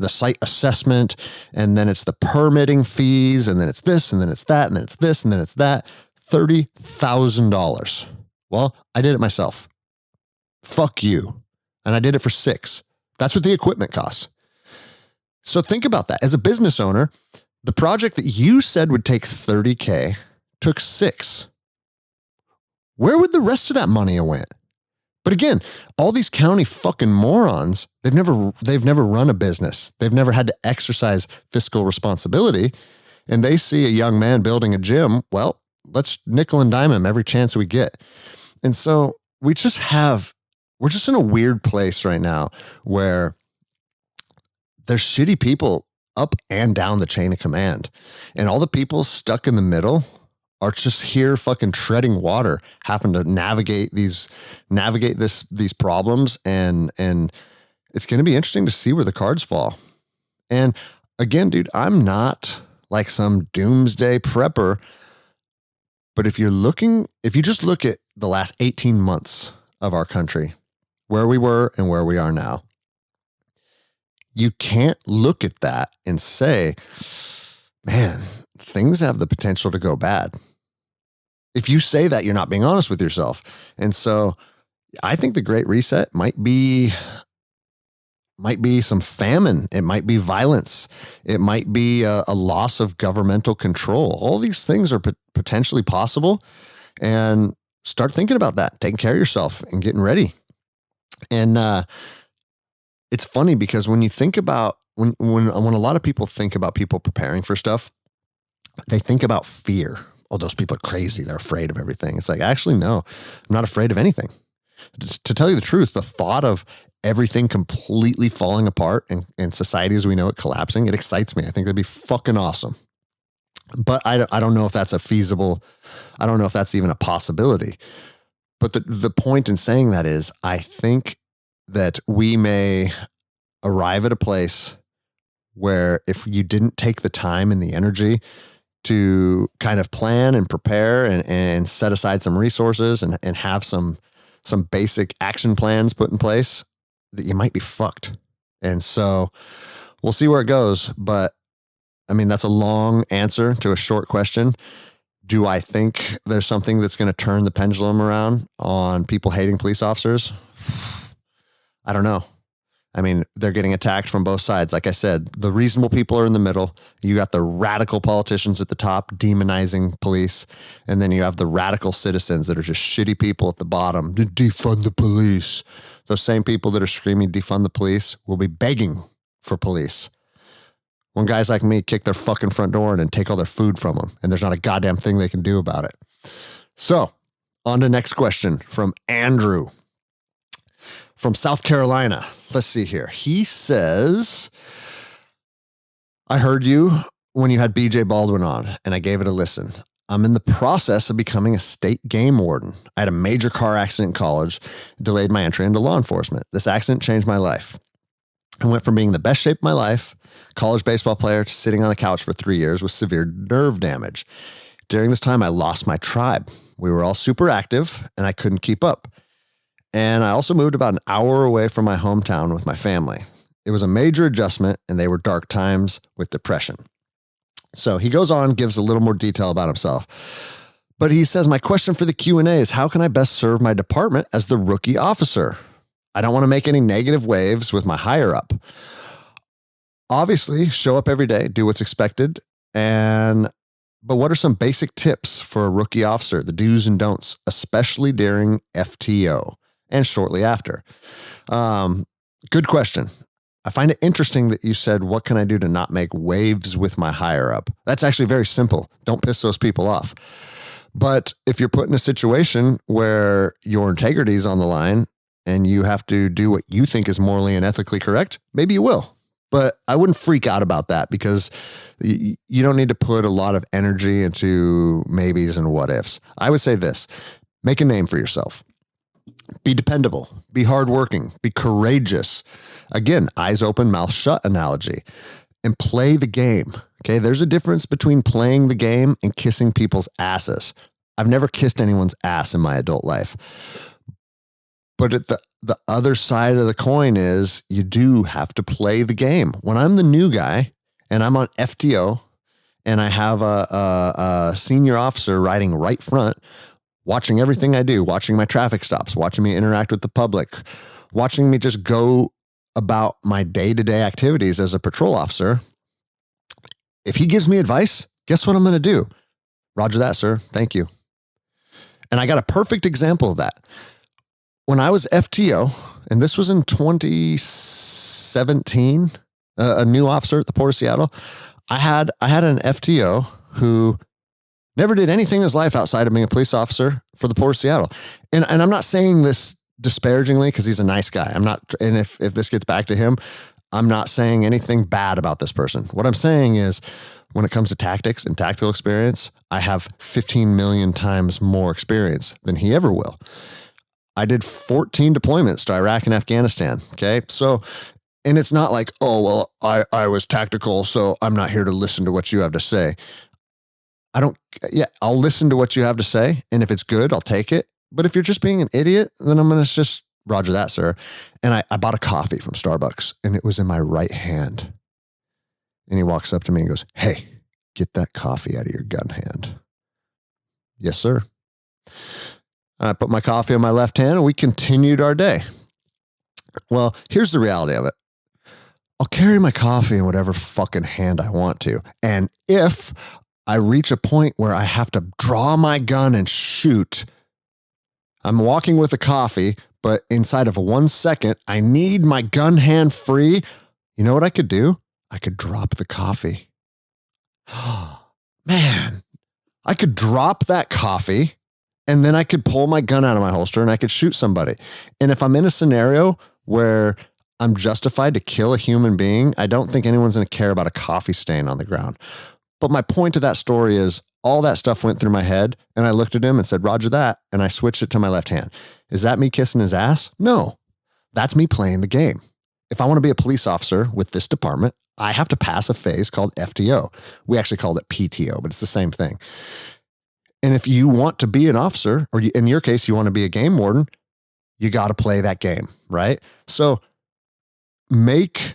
site assessment, and then it's the permitting fees, and then it's this, and then it's that, and then it's this, and then it's that. $30,000. Well, I did it myself. Fuck you. And I did it for $6,000. That's what the equipment costs. So think about that. As a business owner, the project that you said would take $30,000 took $6,000. Where would the rest of that money have went? But again, all these county fucking morons, they've never run a business. They've never had to exercise fiscal responsibility. And they see a young man building a gym. Well, let's nickel and dime him every chance we get. And so we're just in a weird place right now where there's shitty people up and down the chain of command. And all the people stuck in the middle are just here fucking treading water, having to navigate these problems. And it's going to be interesting to see where the cards fall. And again, dude, I'm not like some doomsday prepper, but if you just look at the last 18 months of our country, where we were and where we are now, you can't look at that and say, man, things have the potential to go bad. If you say that, you're not being honest with yourself. And so I think the Great Reset might be some famine. It might be violence. It might be a loss of governmental control. All these things are potentially possible. And start thinking about that, taking care of yourself and getting ready. And it's funny because when you think about when a lot of people think about people preparing for stuff, they think about fear oh, those people are crazy. They're afraid of everything. It's like, actually, no, I'm not afraid of anything. To tell you the truth, the thought of everything completely falling apart and society as we know it collapsing, it excites me. I think that'd be fucking awesome. But I don't know if that's I don't know if that's even a possibility. But the point in saying that is, I think that we may arrive at a place where if you didn't take the time and the energy to kind of plan and prepare and set aside some resources and have some basic action plans put in place, that you might be fucked. And so we'll see where it goes. But I mean, that's a long answer to a short question. Do I think there's something that's going to turn the pendulum around on people hating police officers? I don't know. I mean, they're getting attacked from both sides. Like I said, the reasonable people are in the middle. You got the radical politicians at the top demonizing police. And then you have the radical citizens that are just shitty people at the bottom. Defund the police. Those same people that are screaming defund the police will be begging for police when guys like me kick their fucking front door in and take all their food from them. And there's not a goddamn thing they can do about it. So on to next question from Andrew from South Carolina. Let's see here. He says, I heard you when you had BJ Baldwin on, and I gave it a listen. I'm in the process of becoming a state game warden. I had a major car accident in college, delayed my entry into law enforcement. This accident changed my life. I went from being the best shape of my life, college baseball player, to sitting on the couch for 3 years with severe nerve damage. During this time, I lost my tribe. We were all super active, and I couldn't keep up. And I also moved about an hour away from my hometown with my family. It was a major adjustment, and they were dark times with depression. So he goes on, gives a little more detail about himself. But he says, my question for the Q&A is, how can I best serve my department as the rookie officer? I don't want to make any negative waves with my higher up. Obviously, show up every day, do what's expected. But what are some basic tips for a rookie officer, the do's and don'ts, especially during FTO and shortly after? Good question. I find it interesting that you said, what can I do to not make waves with my higher up? That's actually very simple. Don't piss those people off. But if you're put in a situation where your integrity is on the line and you have to do what you think is morally and ethically correct, maybe you will. But I wouldn't freak out about that, because you don't need to put a lot of energy into maybes and what ifs. I would say this: make a name for yourself. Be dependable, be hardworking, be courageous. Again, eyes open, mouth shut analogy, and play the game. Okay. There's a difference between playing the game and kissing people's asses. I've never kissed anyone's ass in my adult life. But at the other side of the coin is you do have to play the game. When I'm the new guy and I'm on FTO and I have a senior officer riding right front, watching everything I do, watching my traffic stops, watching me interact with the public, watching me just go about my day-to-day activities as a patrol officer, if he gives me advice, guess what I'm going to do? Roger that, sir. Thank you. And I got a perfect example of that. When I was FTO, and this was in 2017, a new officer at the Port of Seattle, I had an FTO who never did anything in his life outside of being a police officer for the Port of Seattle. And I'm not saying this disparagingly, because he's a nice guy. I'm not, and if this gets back to him, I'm not saying anything bad about this person. What I'm saying is, when it comes to tactics and tactical experience, I have 15 million times more experience than he ever will. I did 14 deployments to Iraq and Afghanistan. Okay. So, and it's not like, oh, well, I was tactical, so I'm not here to listen to what you have to say. I'll listen to what you have to say. And if it's good, I'll take it. But if you're just being an idiot, then I'm going to just roger that, sir. And I bought a coffee from Starbucks, and it was in my right hand. And he walks up to me and goes, hey, get that coffee out of your gun hand. Yes, sir. I put my coffee in my left hand, and we continued our day. Well, here's the reality of it. I'll carry my coffee in whatever fucking hand I want to. And if I reach a point where I have to draw my gun and shoot, I'm walking with a coffee, but inside of 1 second, I need my gun hand free. You know what I could do? I could drop the coffee. Man, I could drop that coffee and then I could pull my gun out of my holster and I could shoot somebody. And if I'm in a scenario where I'm justified to kill a human being, I don't think anyone's going to care about a coffee stain on the ground. But my point to that story is all that stuff went through my head and I looked at him and said, Roger that. And I switched it to my left hand. Is that me kissing his ass? No, that's me playing the game. If I want to be a police officer with this department, I have to pass a phase called FTO. We actually called it PTO, but it's the same thing. And if you want to be an officer, or in your case, you want to be a game warden, you got to play that game, right? So make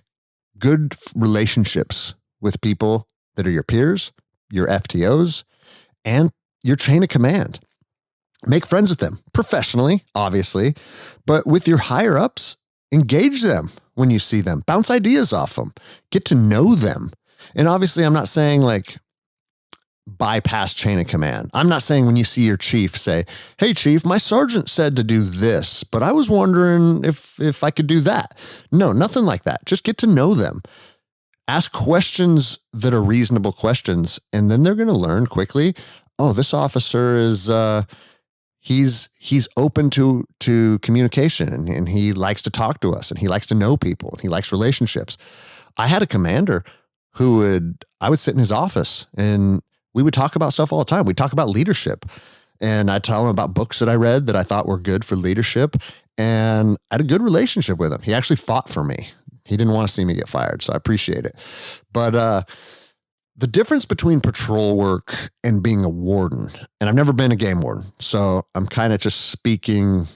good relationships with people that are your peers, your FTOs, and your chain of command. Make friends with them professionally, obviously, but with your higher ups, engage them when you see them, bounce ideas off them, get to know them. And obviously, I'm not saying like bypass chain of command. I'm not saying when you see your chief say, hey, chief, my sergeant said to do this, but I was wondering if I could do that. No, nothing like that. Just get to know them. Ask questions that are reasonable questions, and then they're going to learn quickly. Oh, this officer is he's open to communication, and he likes to talk to us, and he likes to know people, and he likes relationships. I had a commander who I would sit in his office, and we would talk about stuff all the time. We'd talk about leadership, and I'd tell him about books that I read that I thought were good for leadership, and I had a good relationship with him. He actually fought for me. He didn't want to see me get fired, so I appreciate it. But the difference between patrol work and being a warden, and I've never been a game warden, so I'm kind of just speaking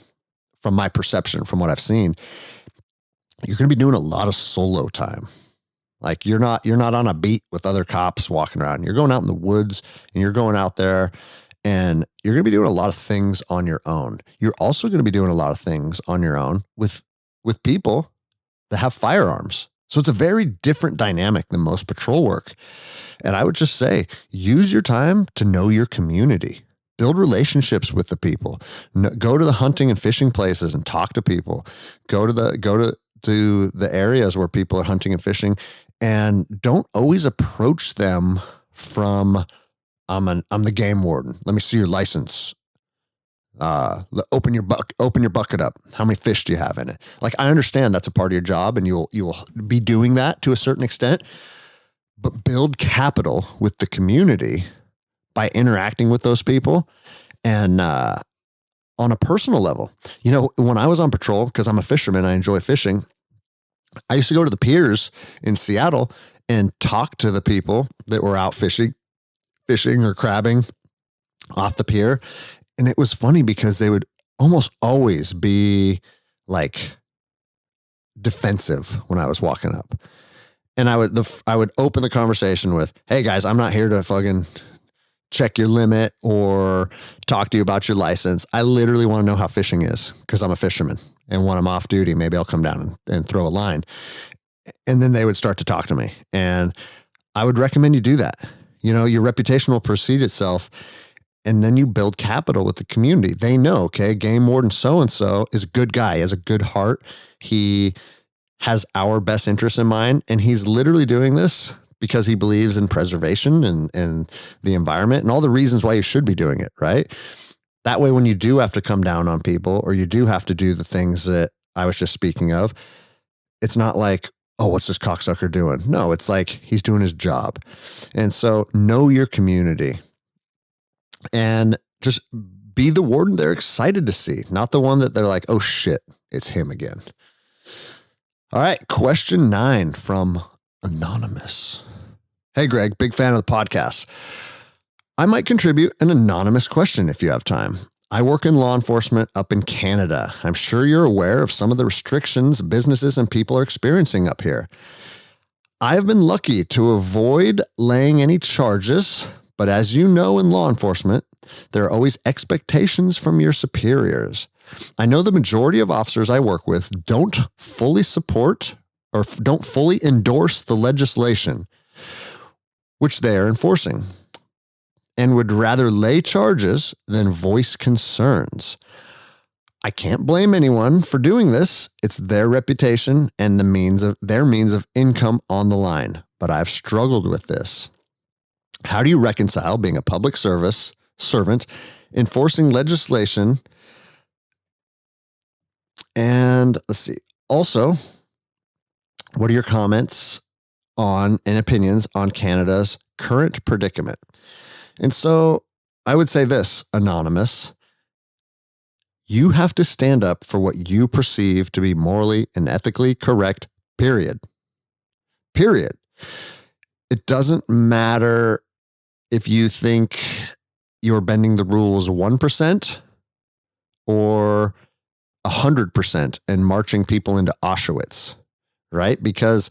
from my perception, from what I've seen, you're going to be doing a lot of solo time. Like you're not on a beat with other cops walking around. You're going out in the woods and you're going out there and you're going to be doing a lot of things on your own. You're also going to be doing a lot of things on your own with people that have firearms. So it's a very different dynamic than most patrol work. And I would just say, use your time to know your community. Build relationships with the people. Go to the hunting and fishing places and talk to people. Go to the areas where people are hunting and fishing, and don't always approach them from I'm the game warden. Let me see your license. Open your bucket up. How many fish do you have in it? Like, I understand that's a part of your job and you'll be doing that to a certain extent, but build capital with the community by interacting with those people. And, on a personal level, when I was on patrol, because I'm a fisherman, I enjoy fishing. I used to go to the piers in Seattle and talk to the people that were out fishing or crabbing off the pier. And it was funny because they would almost always be like defensive when I was walking up. And I would open the conversation with, hey guys, I'm not here to fucking check your limit or talk to you about your license. I literally want to know how fishing is because I'm a fisherman. And when I'm off duty, maybe I'll come down and throw a line. And then they would start to talk to me. And I would recommend you do that. Your reputation will precede itself. And then you build capital with the community. They know, okay, game warden so-and-so is a good guy. He has a good heart. He has our best interests in mind. And he's literally doing this because he believes in preservation and the environment and all the reasons why you should be doing it, right? That way, when you do have to come down on people or you do have to do the things that I was just speaking of, it's not like, oh, what's this cocksucker doing? No, it's like he's doing his job. And so know your community and just be the warden they're excited to see, not the one that they're like, oh shit, it's him again. All right, question 9 from Anonymous. Hey, Greg, big fan of the podcast. I might contribute an anonymous question if you have time. I work in law enforcement up in Canada. I'm sure you're aware of some of the restrictions businesses and people are experiencing up here. I have been lucky to avoid laying any charges, but as you know, in law enforcement, there are always expectations from your superiors. I know the majority of officers I work with don't fully support or don't fully endorse the legislation which they are enforcing, and would rather lay charges than voice concerns. I can't blame anyone for doing this. It's their reputation and their means of income on the line, but I've struggled with this. How do you reconcile being a public service servant, enforcing legislation, and let's see. Also, what are your comments on and opinions on Canada's current predicament? And so I would say this, Anonymous, you have to stand up for what you perceive to be morally and ethically correct, period. Period. It doesn't matter if you think you're bending the rules 1% or 100% and marching people into Auschwitz, right? Because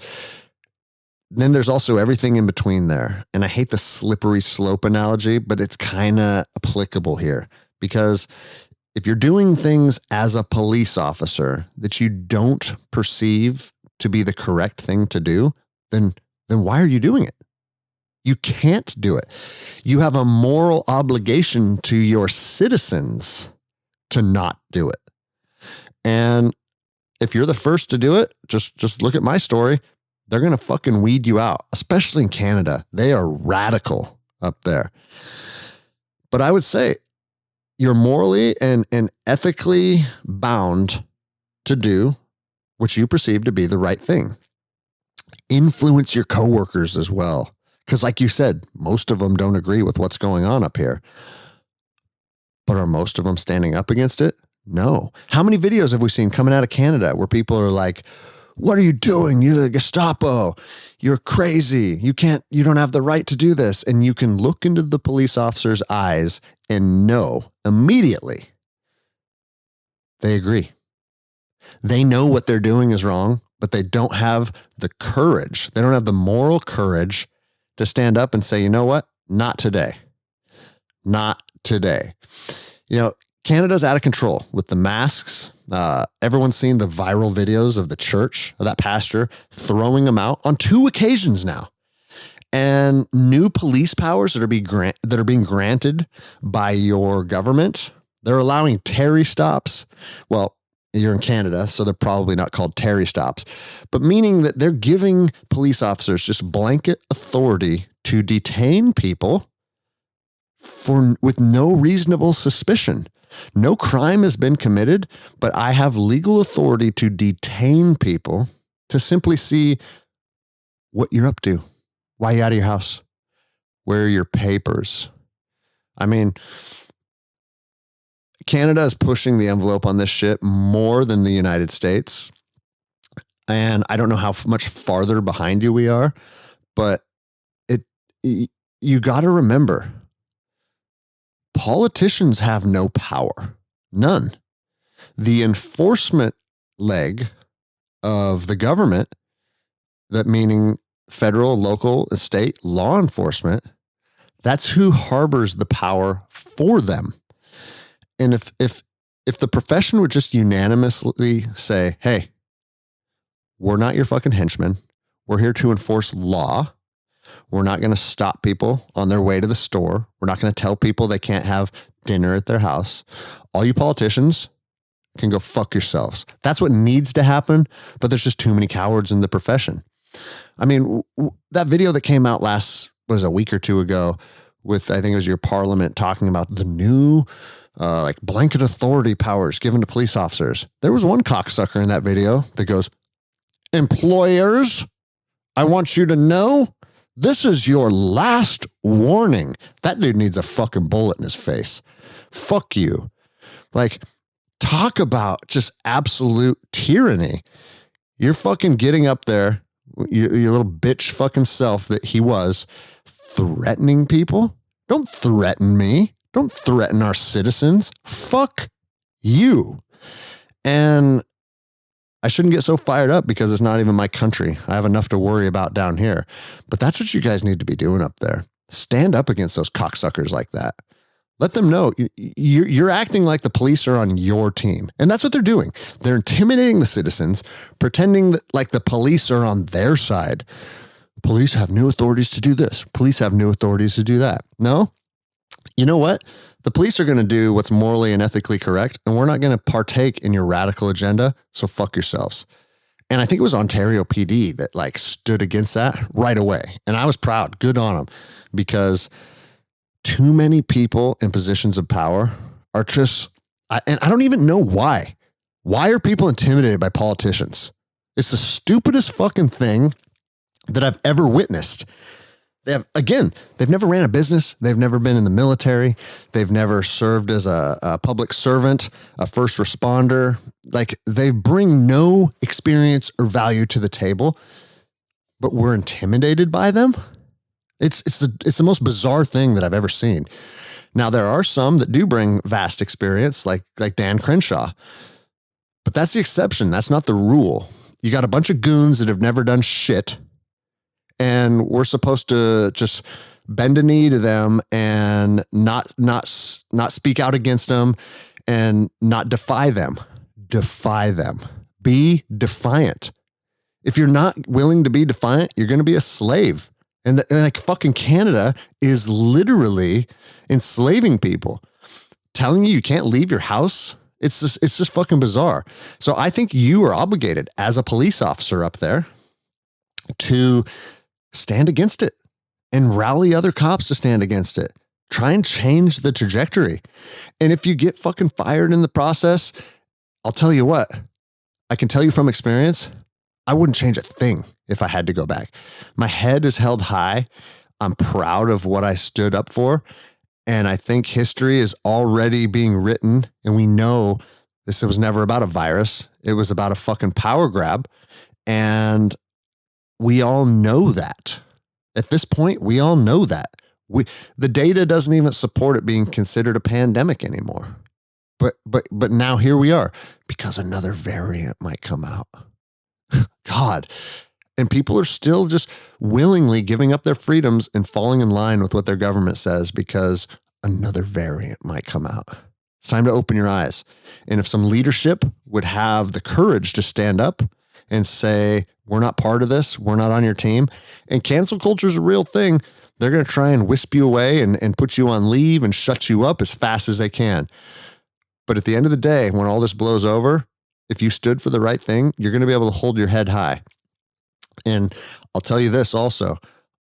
then there's also everything in between there. And I hate the slippery slope analogy, but it's kind of applicable here because if you're doing things as a police officer that you don't perceive to be the correct thing to do, then why are you doing it? You can't do it. You have a moral obligation to your citizens to not do it. And if you're the first to do it, just look at my story. They're going to fucking weed you out, especially in Canada. They are radical up there. But I would say you're morally and ethically bound to do what you perceive to be the right thing. Influence your coworkers as well. Because like you said, most of them don't agree with what's going on up here. But are most of them standing up against it? No. How many videos have we seen coming out of Canada where people are like, what are you doing? You're the Gestapo. You're crazy. You don't have the right to do this. And you can look into the police officer's eyes and know immediately they agree. They know what they're doing is wrong, but they don't have the courage. They don't have the moral courage to stand up and say, you know what? Not today. Not today. You know, Canada's out of control with the masks. Everyone's seen the viral videos of the church, of that pastor, throwing them out on 2 occasions now. And new police powers that are being granted by your government, they're allowing Terry stops. Well, you're in Canada, so they're probably not called Terry stops, but meaning that they're giving police officers just blanket authority to detain people with no reasonable suspicion. No crime has been committed, but I have legal authority to detain people to simply see what you're up to. Why are you out of your house? Where are your papers? I mean, Canada is pushing the envelope on this shit more than the United States. And I don't know how much farther behind you we are, but you got to remember, politicians have no power. None. The enforcement leg of the government, that meaning federal, local, state law enforcement, that's who harbors the power for them. And if the profession would just unanimously say, hey, we're not your fucking henchmen. We're here to enforce law. We're not going to stop people on their way to the store. We're not going to tell people they can't have dinner at their house. All you politicians can go fuck yourselves. That's what needs to happen, but there's just too many cowards in the profession. I mean, that video that came out was a week or 2 ago with, I think it was your parliament talking about the new like blanket authority powers given to police officers. There was one cocksucker in that video that goes, employers, I want you to know this is your last warning. That dude needs a fucking bullet in his face. Fuck you. Like, talk about just absolute tyranny. You're fucking getting up there, your little bitch fucking self that he was, threatening people. Don't threaten me. Don't threaten our citizens. Fuck you. And I shouldn't get so fired up because it's not even my country. I have enough to worry about down here. But that's what you guys need to be doing up there. Stand up against those cocksuckers like that. Let them know you're acting like the police are on your team. And that's what they're doing. They're intimidating the citizens, pretending that like the police are on their side. Police have new authorities to do this. Police have new authorities to do that. No? You know what? The police are going to do what's morally and ethically correct, and we're not going to partake in your radical agenda, so fuck yourselves. And I think it was Ontario PD that like stood against that right away. And I was proud. Good on them. because too many people in positions of power are just, and I don't even know why. Why are people intimidated by politicians? It's the stupidest fucking thing that I've ever witnessed. They've never ran a business. They've never been in the military. They've never served as a public servant, a first responder. Like, they bring no experience or value to the table, but we're intimidated by them. It's the most bizarre thing that I've ever seen. Now, there are some that do bring vast experience, like Dan Crenshaw, but that's the exception. That's not the rule. You got a bunch of goons that have never done shit, and we're supposed to just bend a knee to them and not speak out against them and not defy them. Defy them. Be defiant. If you're not willing to be defiant, you're going to be a slave. And like, fucking Canada is literally enslaving people, telling you can't leave your house. It's just fucking bizarre. So I think you are obligated as a police officer up there to stand against it and rally other cops to stand against it. Try and change the trajectory. And if you get fucking fired in the process, I'll tell you what, I can tell you from experience, I wouldn't change a thing if I had to go back. My head is held high. I'm proud of what I stood up for. And I think history is already being written. And we know this was never about a virus. It was about a fucking power grab. And we all know that. At this point, we all know that. The data doesn't even support it being considered a pandemic anymore. But now here we are, because another variant might come out. God. And people are still just willingly giving up their freedoms and falling in line with what their government says because another variant might come out. It's time to open your eyes. And if some leadership would have the courage to stand up and say, we're not part of this, we're not on your team, and cancel culture is a real thing, they're going to try and wisp you away and put you on leave and shut you up as fast as they can. But at the end of the day, when all this blows over, if you stood for the right thing, you're going to be able to hold your head high. And I'll tell you this also,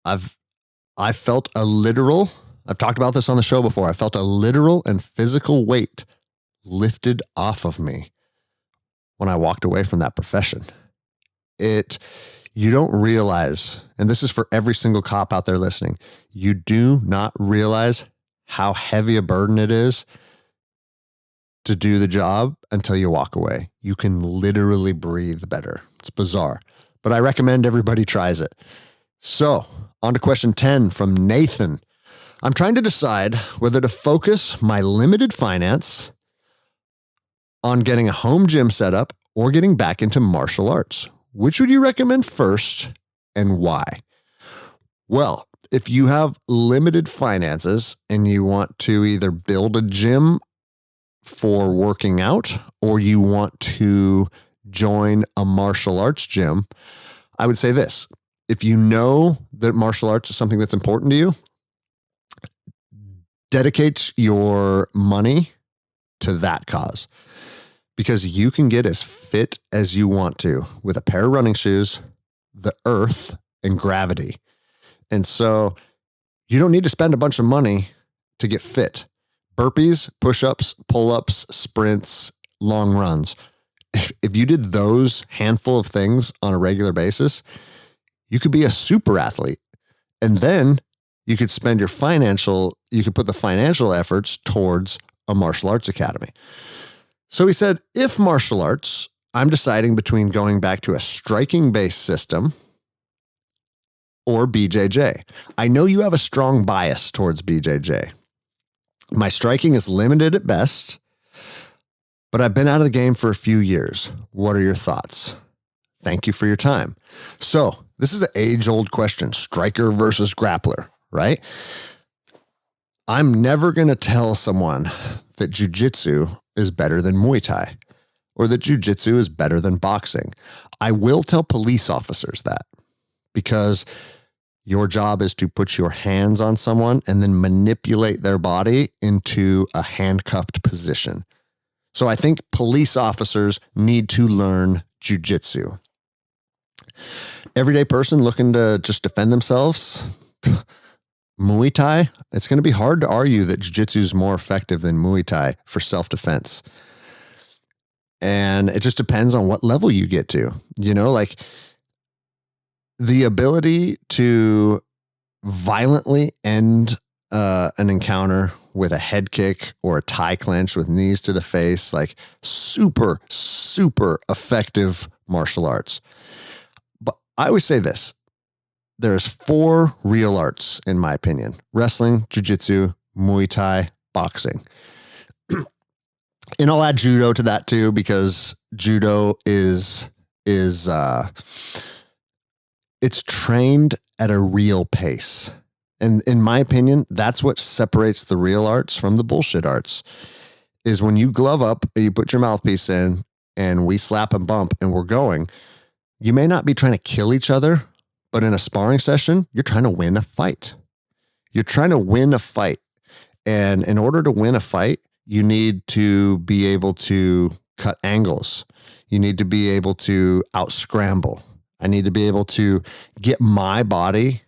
I felt a literal, I've talked about this on the show before, I felt a literal and physical weight lifted off of me when I walked away from that profession. You don't realize, and this is for every single cop out there listening, you do not realize how heavy a burden it is to do the job until you walk away. You can literally breathe better. It's bizarre, but I recommend everybody tries it. So on to question 10 from Nathan. I'm trying to decide whether to focus my limited finance on getting a home gym set up or getting back into martial arts. Which would you recommend first and why? Well, if you have limited finances and you want to either build a gym for working out or you want to join a martial arts gym, I would say this. If you know that martial arts is something that's important to you, dedicate your money to that cause, because you can get as fit as you want to with a pair of running shoes, the earth, and gravity. And so you don't need to spend a bunch of money to get fit. Burpees, push-ups, pull-ups, sprints, long runs. If you did those handful of things on a regular basis, you could be a super athlete. And then you could put the financial efforts towards a martial arts academy. So he said, if martial arts, I'm deciding between going back to a striking-based system or BJJ. I know you have a strong bias towards BJJ. My striking is limited at best, but I've been out of the game for a few years. What are your thoughts? Thank you for your time. So this is an age-old question, striker versus grappler, right? I'm never going to tell someone that jujitsu is better than Muay Thai or that jujitsu is better than boxing. I will tell police officers that, because your job is to put your hands on someone and then manipulate their body into a handcuffed position. So I think police officers need to learn jujitsu. Everyday person looking to just defend themselves, Muay Thai, it's going to be hard to argue that Jiu-Jitsu is more effective than Muay Thai for self-defense. And it just depends on what level you get to. Like the ability to violently end an encounter with a head kick or a tie clinch with knees to the face, like super, super effective martial arts. But I always say this. There's 4 real arts, in my opinion: wrestling, jiu-jitsu, Muay Thai, boxing. And I'll add judo to that too, because judo is it's trained at a real pace. And in my opinion, that's what separates the real arts from the bullshit arts, is when you glove up and you put your mouthpiece in and we slap and bump and we're going, you may not be trying to kill each other, but in a sparring session, you're trying to win a fight. You're trying to win a fight. And in order to win a fight, you need to be able to cut angles. You need to be able to out scramble. I need to be able to get my body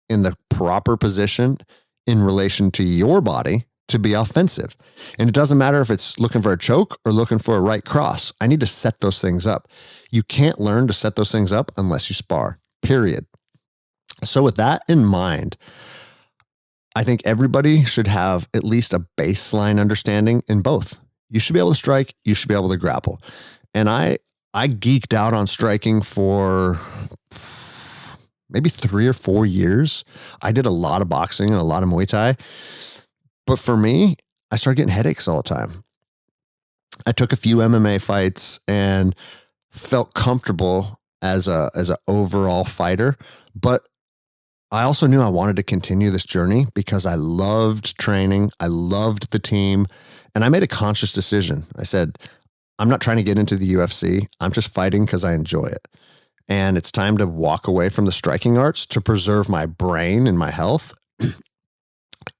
in the proper position in relation to your body to be offensive. And it doesn't matter if it's looking for a choke or looking for a right cross. I need to set those things up. You can't learn to set those things up unless you spar, period. So with that in mind, I think everybody should have at least a baseline understanding in both. You should be able to strike. You should be able to grapple. And I geeked out on striking for maybe 3 or 4 years. I did a lot of boxing and a lot of Muay Thai. But for me, I started getting headaches all the time. I took a few MMA fights and felt comfortable as an overall fighter. But I also knew I wanted to continue this journey because I loved training. I loved the team. And I made a conscious decision. I said, I'm not trying to get into the UFC. I'm just fighting because I enjoy it. And it's time to walk away from the striking arts to preserve my brain and my health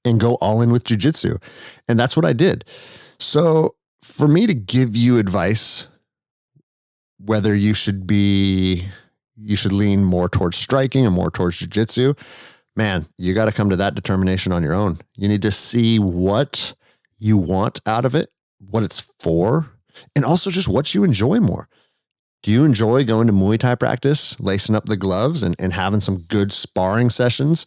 and go all in with jiu-jitsu. And that's what I did. So for me to give you advice, whether you should lean more towards striking or more towards jiu-jitsu, man, you got to come to that determination on your own. You need to see what you want out of it, what it's for, and also just what you enjoy more. Do you enjoy going to Muay Thai practice, lacing up the gloves and having some good sparring sessions?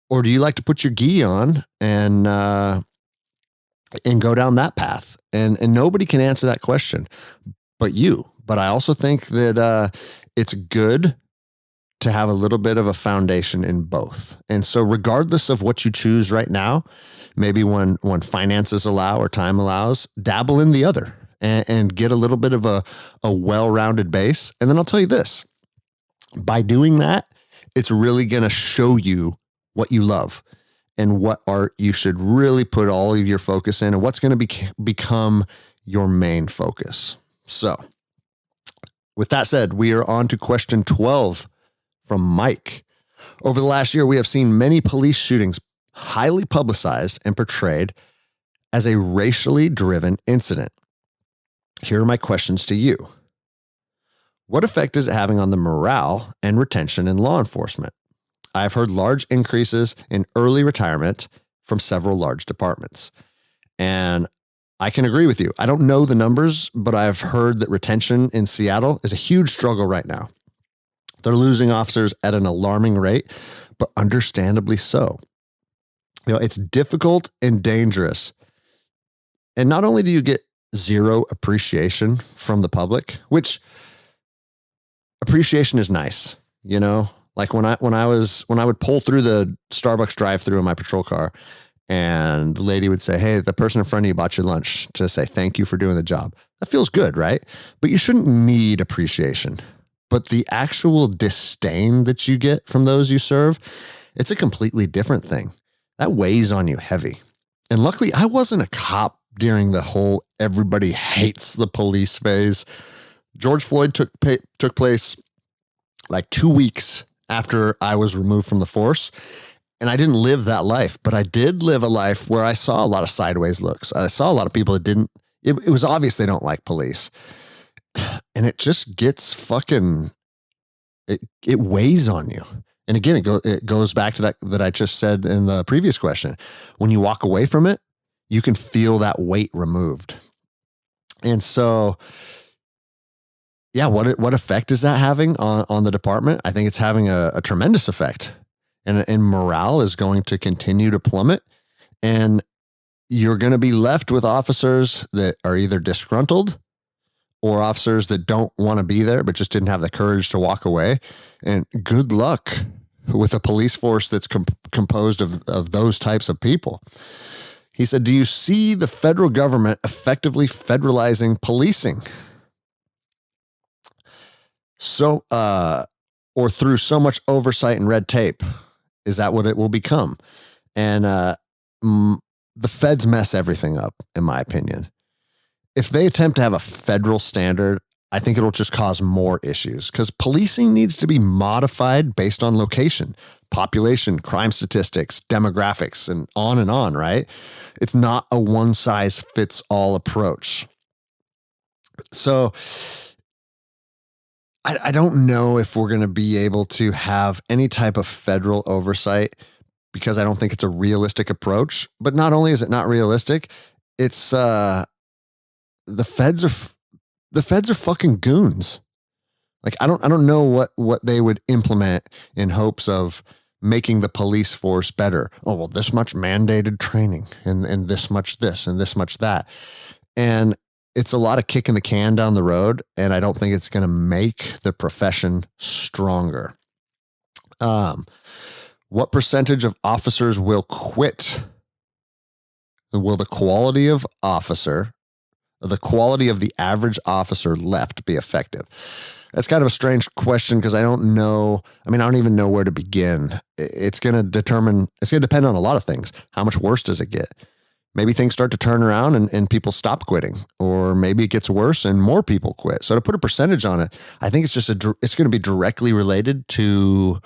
Or do you like to put your gi on and go down that path? And nobody can answer that question but you. But I also think that it's good to have a little bit of a foundation in both. And so regardless of what you choose right now, maybe when finances allow or time allows, dabble in the other and get a little bit of a well-rounded base. And then I'll tell you this, by doing that, it's really going to show you what you love and what art you should really put all of your focus in and what's going to become your main focus. So with that said, we are on to question 12 from Mike. Over the last year, we have seen many police shootings highly publicized and portrayed as a racially driven incident. Here are my questions to you. What effect is it having on the morale and retention in law enforcement? I have heard large increases in early retirement from several large departments. And I can agree with you. I don't know the numbers, but I've heard that retention in Seattle is a huge struggle right now. They're losing officers at an alarming rate, but understandably so. It's difficult and dangerous. And not only do you get zero appreciation from the public, which appreciation is nice, like when I would pull through the Starbucks drive-thru in my patrol car and the lady would say, hey, the person in front of you bought your lunch, to say thank you for doing the job. That feels good, right? But you shouldn't need appreciation. But the actual disdain that you get from those you serve, it's a completely different thing. That weighs on you heavy. And luckily, I wasn't a cop during the whole everybody hates the police phase. George Floyd took place like 2 weeks after I was removed from the force. And I didn't live that life, but I did live a life where I saw a lot of sideways looks. I saw a lot of people that didn't, it was obvious they don't like police. And it just gets it weighs on you. And again, it goes back to that I just said in the previous question. When you walk away from it, you can feel that weight removed. And so, yeah, what effect is that having on the department? I think it's having a tremendous effect. And morale is going to continue to plummet. And you're going to be left with officers that are either disgruntled or officers that don't want to be there but just didn't have the courage to walk away. And good luck with a police force that's composed of those types of people. He said, do you see the federal government effectively federalizing policing? So, or through so much oversight and red tape? Is that what it will become? And the feds mess everything up, in my opinion. If they attempt to have a federal standard, I think it'll just cause more issues because policing needs to be modified based on location, population, crime statistics, demographics, and on, right? It's not a one-size-fits-all approach. So I don't know if we're going to be able to have any type of federal oversight because I don't think it's a realistic approach. But not only is it not realistic, it's the feds are fucking goons. Like I don't know what they would implement in hopes of making the police force better. Oh, well, this much mandated training and this much this and this much that. And it's a lot of kicking the can down the road, and I don't think it's going to make the profession stronger. What percentage of officers will quit? Will the quality of the average officer left be effective? That's kind of a strange question because I don't know. I mean, I don't even know where to begin. It's going to depend on a lot of things. How much worse does it get? Maybe things start to turn around and people stop quitting, or maybe it gets worse and more people quit. So to put a percentage on it, I think it's going to be directly related to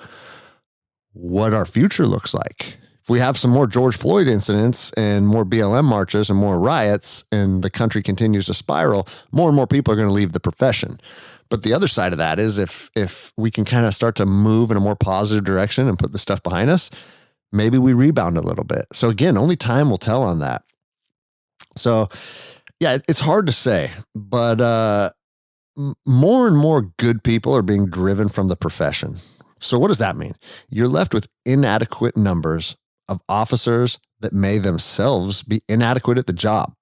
what our future looks like. If we have some more George Floyd incidents and more BLM marches and more riots and the country continues to spiral, more and more people are going to leave the profession. But the other side of that is if we can kind of start to move in a more positive direction and put the stuff behind us, maybe we rebound a little bit. So again, only time will tell on that. So yeah, it's hard to say, but more and more good people are being driven from the profession. So what does that mean? You're left with inadequate numbers of officers that may themselves be inadequate at the job.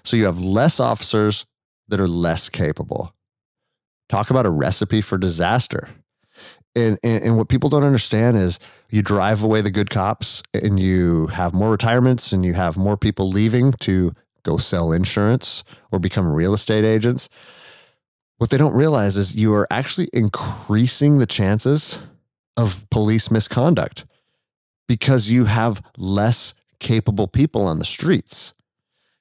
So you have less officers that are less capable. Talk about a recipe for disaster. And what people don't understand is you drive away the good cops and you have more retirements and you have more people leaving to go sell insurance or become real estate agents. What they don't realize is you are actually increasing the chances of police misconduct because you have less capable people on the streets.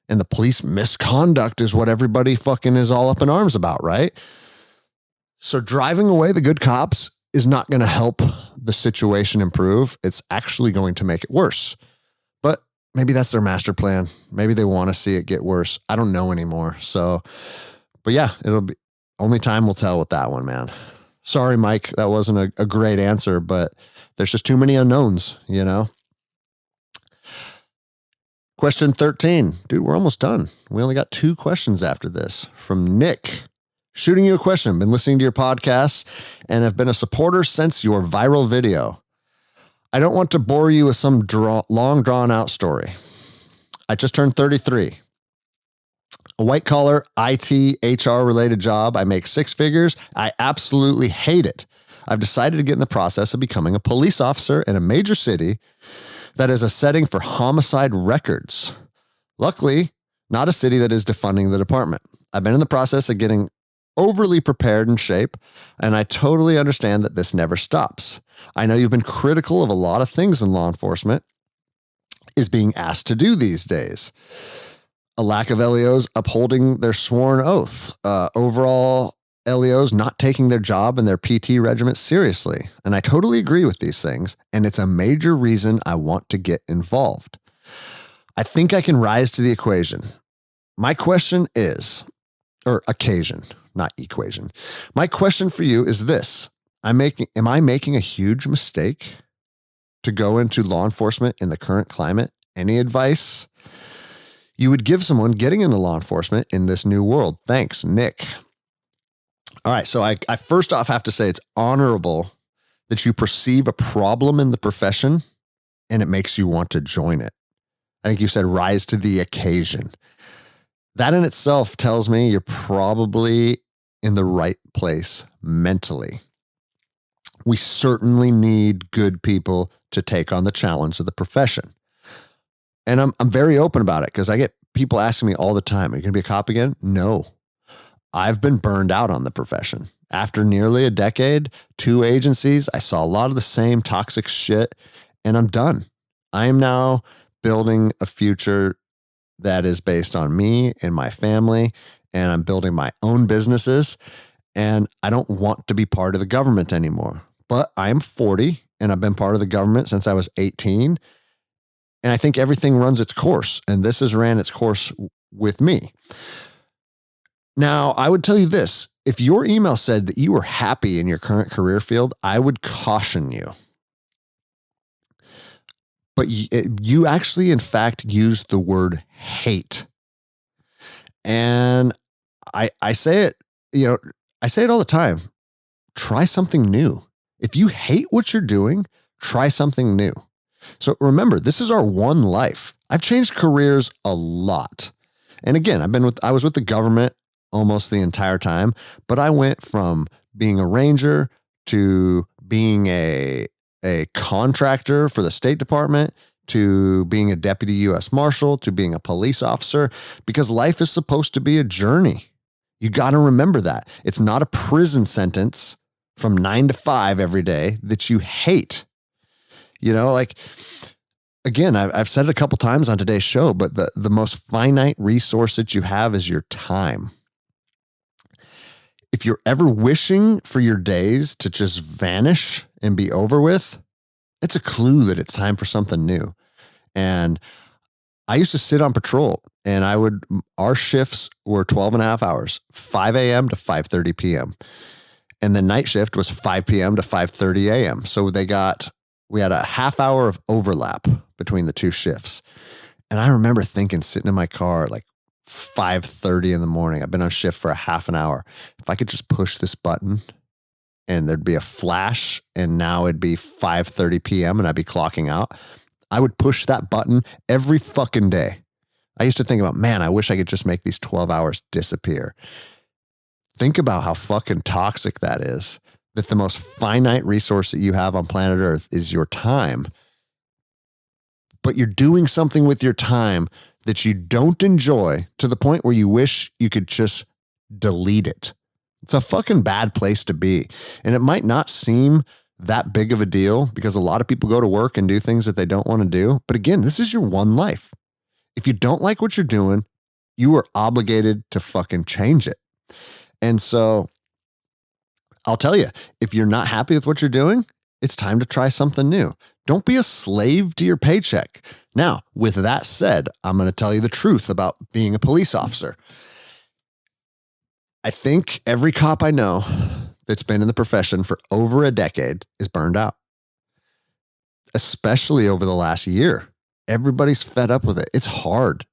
And the police misconduct is what everybody fucking is all up in arms about, right? So driving away the good cops is not going to help the situation improve. It's actually going to make it worse. But maybe that's their master plan. Maybe they want to see it get worse. I don't know anymore. So, but yeah, only time will tell with that one, man. Sorry, Mike, that wasn't a great answer, but there's just too many unknowns, you know? Question 13. Dude, we're almost done. We only got 2 questions after this from Nick. Shooting you a question. Been listening to your podcast and have been a supporter since your viral video. I don't want to bore you with some long drawn out story. I just turned 33. A white collar IT HR related job. I make 6 figures. I absolutely hate it. I've decided to get in the process of becoming a police officer in a major city that is a setting for homicide records. Luckily, not a city that is defunding the department. I've been in the process of getting overly prepared in shape, and I totally understand that this never stops. I know you've been critical of a lot of things in law enforcement is being asked to do these days. A lack of LEOs upholding their sworn oath. Overall, LEOs not taking their job and their PT regiment seriously. And I totally agree with these things, and it's a major reason I want to get involved. I think I can rise to the equation. My question is, or occasion, not equation. My question for you is this. Am I making a huge mistake to go into law enforcement in the current climate? Any advice you would give someone getting into law enforcement in this new world? Thanks, Nick. All right. So I first off have to say it's honorable that you perceive a problem in the profession and it makes you want to join it. I think you said rise to the occasion. That in itself tells me you're probably in the right place mentally. We certainly need good people to take on the challenge of the profession. And I'm very open about it because I get people asking me all the time, are you going to be a cop again? No. I've been burned out on the profession. After nearly a decade, 2 agencies, I saw a lot of the same toxic shit, and I'm done. I am now building a future that is based on me and my family, and I'm building my own businesses, and I don't want to be part of the government anymore. But I am 40, and I've been part of the government since I was 18, and I think everything runs its course, and this has ran its course with me. Now, I would tell you this. If your email said that you were happy in your current career field, I would caution you. But you actually, in fact, used the word hate. And I say it, I say it all the time. Try something new. If you hate what you're doing, try something new. So remember, this is our one life. I've changed careers a lot. And again, I was with the government almost the entire time, but I went from being a ranger to being a contractor for the State Department to being a deputy U.S. Marshal to being a police officer, because life is supposed to be a journey. You got to remember that. It's not a prison sentence from 9 to 5 every day that you hate. Again, I've said it a couple times on today's show, but the most finite resource that you have is your time. If you're ever wishing for your days to just vanish and be over with, it's a clue that it's time for something new. And I used to sit on patrol, and our shifts were 12 and a half hours, 5 a.m. to 5:30 p.m. And the night shift was 5 p.m. to 5:30 a.m. So we had a half hour of overlap between the 2 shifts. And I remember thinking, sitting in my car, like 5:30 in the morning, I've been on shift for a half an hour. If I could just push this button and there'd be a flash and now it'd be 5:30 p.m. and I'd be clocking out, I would push that button every fucking day. I used to think about, man, I wish I could just make these 12 hours disappear. Think about how fucking toxic that is, that the most finite resource that you have on planet Earth is your time. But you're doing something with your time that you don't enjoy to the point where you wish you could just delete it. It's a fucking bad place to be. And it might not seem that big of a deal because a lot of people go to work and do things that they don't want to do. But again, this is your one life. If you don't like what you're doing, you are obligated to fucking change it. And so I'll tell you, if you're not happy with what you're doing, it's time to try something new. Don't be a slave to your paycheck. Now, with that said, I'm going to tell you the truth about being a police officer. I think every cop I know that's been in the profession for over a decade is burned out, especially over the last year. Everybody's fed up with it. It's hard.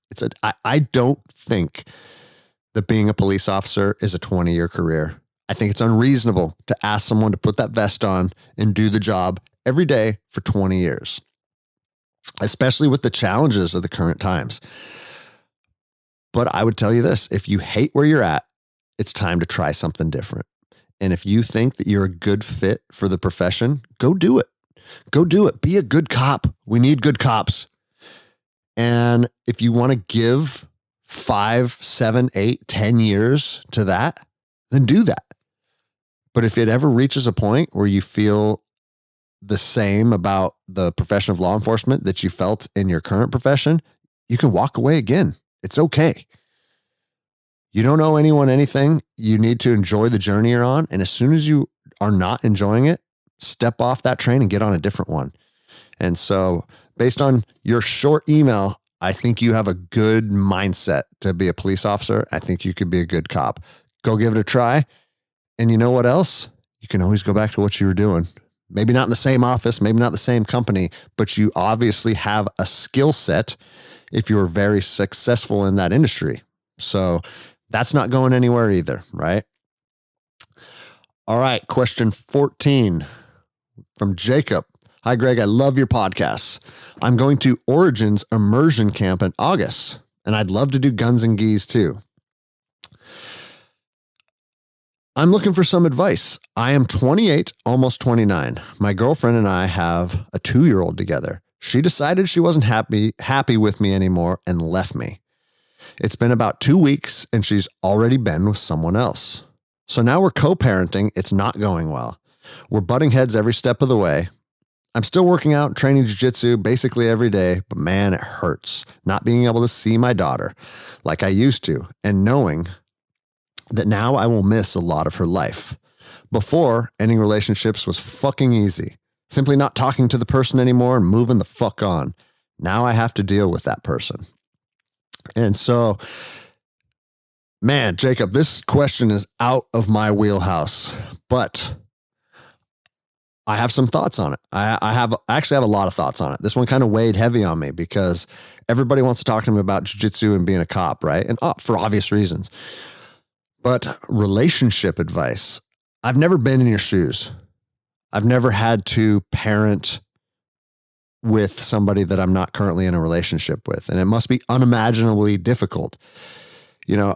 I don't think that being a police officer is a 20-year career. I think it's unreasonable to ask someone to put that vest on and do the job every day for 20 years, especially with the challenges of the current times. But I would tell you this, if you hate where you're at, it's time to try something different. And if you think that you're a good fit for the profession, go do it. Go do it. Be a good cop. We need good cops. And if you want to give 5, 7, 8, 10 years to that, then do that. But if it ever reaches a point where you feel the same about the profession of law enforcement that you felt in your current profession, you can walk away again. It's okay. You don't owe anyone anything. You need to enjoy the journey you're on. And as soon as you are not enjoying it, step off that train and get on a different one. And so based on your short email, I think you have a good mindset to be a police officer. I think you could be a good cop. Go give it a try. And you know what else? you can always go back to what you were doing. Maybe not in the same office, maybe not the same company, but you obviously have a skill set if you're very successful in that industry. So that's not going anywhere either, right? All right, question 14 from Jacob. Hi, Greg. I love your podcasts. I'm going to Origins immersion camp in August, and I'd love to do guns and gis too. I'm looking for some advice. I am 28, almost 29. My girlfriend and I have a 2-year-old together. She decided she wasn't happy with me anymore and left me. It's been about 2 weeks and she's already been with someone else. So now we're co-parenting. It's not going well. We're butting heads every step of the way. I'm still working out, training jiu-jitsu basically every day, but man, it hurts not being able to see my daughter like I used to and knowing that now I will miss a lot of her life. Before, ending relationships was fucking easy. Simply not talking to the person anymore and moving the fuck on. Now I have to deal with that person. And so, man, Jacob, this question is out of my wheelhouse, but I have some thoughts on it. I actually have a lot of thoughts on it. This one kind of weighed heavy on me because everybody wants to talk to me about jiu-jitsu and being a cop, right? And for obvious reasons. But relationship advice, I've never been in your shoes. I've never had to parent with somebody that I'm not currently in a relationship with. And it must be unimaginably difficult. You know,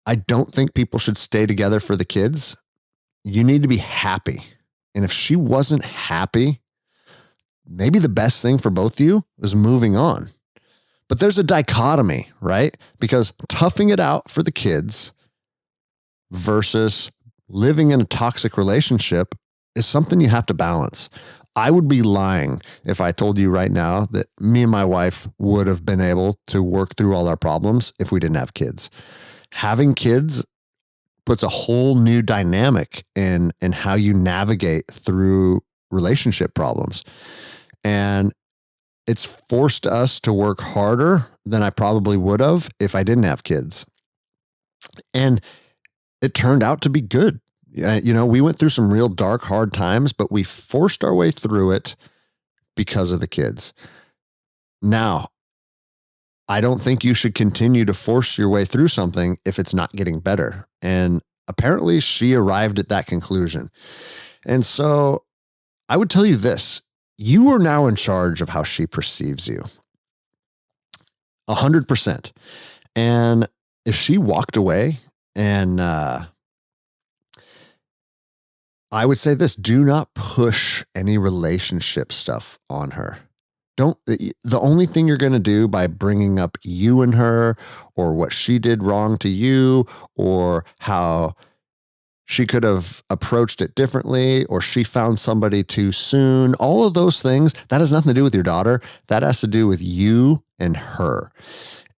I don't think people should stay together for the kids. You need to be happy. And if she wasn't happy, maybe the best thing for both of you is moving on. But there's a dichotomy, right? Because toughing it out for the kids versus living in a toxic relationship is something you have to balance. I would be lying if I told you right now that me and my wife would have been able to work through all our problems if we didn't have kids. Having kids puts a whole new dynamic in how you navigate through relationship problems. And it's forced us to work harder than I probably would have if I didn't have kids. And it turned out to be good. You know, we went through some real dark, hard times, but we forced our way through it because of the kids. Now, I don't think you should continue to force your way through something if it's not getting better. And apparently she arrived at that conclusion. And so I would tell you this, you are now in charge of how she perceives you. 100%. And if she walked away and, I would say this, do not push any relationship stuff on her. The only thing you're going to do by bringing up you and her or what she did wrong to you or how she could have approached it differently or she found somebody too soon, all of those things, that has nothing to do with your daughter. That has to do with you and her.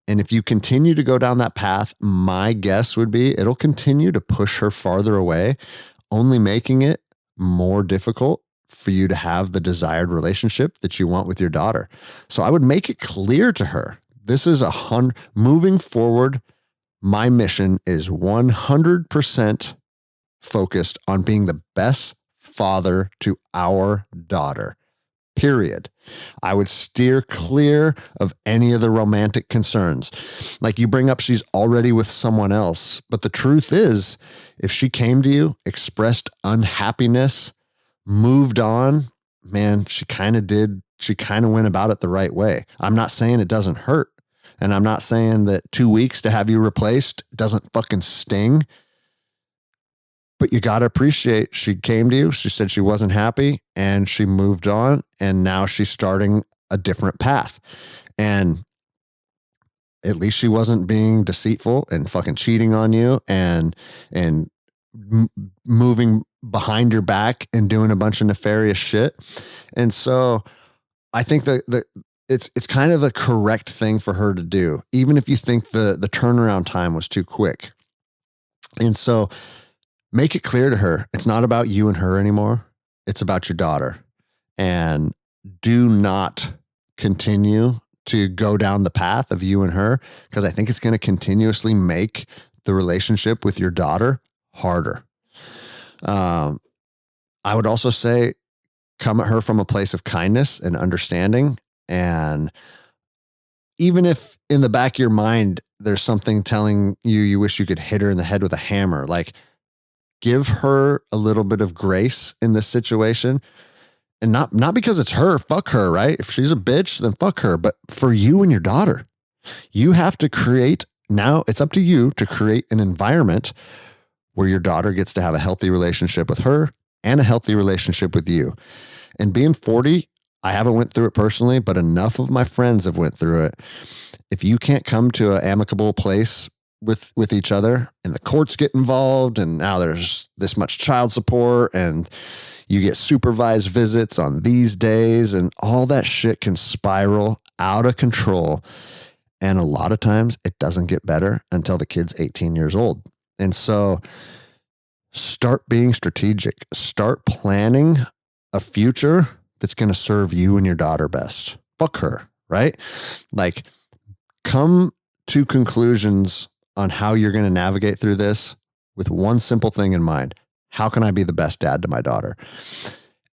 And if you continue to go down that path, my guess would be it'll continue to push her farther away, only making it more difficult for you to have the desired relationship that you want with your daughter. So I would make it clear to her, this is moving forward. My mission is 100% focused on being the best father to our daughter. Period. I would steer clear of any of the romantic concerns. Like you bring up, she's already with someone else. But the truth is, if she came to you, expressed unhappiness, moved on, man, she kind of went about it the right way. I'm not saying it doesn't hurt. And I'm not saying that 2 weeks to have you replaced doesn't fucking sting. But you got to appreciate she came to you. She said she wasn't happy and she moved on. And now she's starting a different path. And at least she wasn't being deceitful and fucking cheating on you and moving behind your back and doing a bunch of nefarious shit. And so I think that it's kind of the correct thing for her to do, even if you think the turnaround time was too quick. And so make it clear to her, it's not about you and her anymore. It's about your daughter. And do not continue to go down the path of you and her, because I think it's going to continuously make the relationship with your daughter harder. I would also say come at her from a place of kindness and understanding. And even if in the back of your mind, there's something telling you wish you could hit her in the head with a hammer, like give her a little bit of grace in this situation. And not because it's her, fuck her, right? If she's a bitch, then fuck her. But for you and your daughter, you have to create, now it's up to you to create an environment where your daughter gets to have a healthy relationship with her and a healthy relationship with you. And being 40, I haven't went through it personally, but enough of my friends have went through it. If you can't come to an amicable place with each other and the courts get involved and now there's this much child support and you get supervised visits on these days and all that shit can spiral out of control. And a lot of times it doesn't get better until the kid's 18 years old. And so start being strategic, start planning a future that's going to serve you and your daughter best. Fuck her, right? Like come to conclusions on how you're going to navigate through this with one simple thing in mind. How can I be the best dad to my daughter?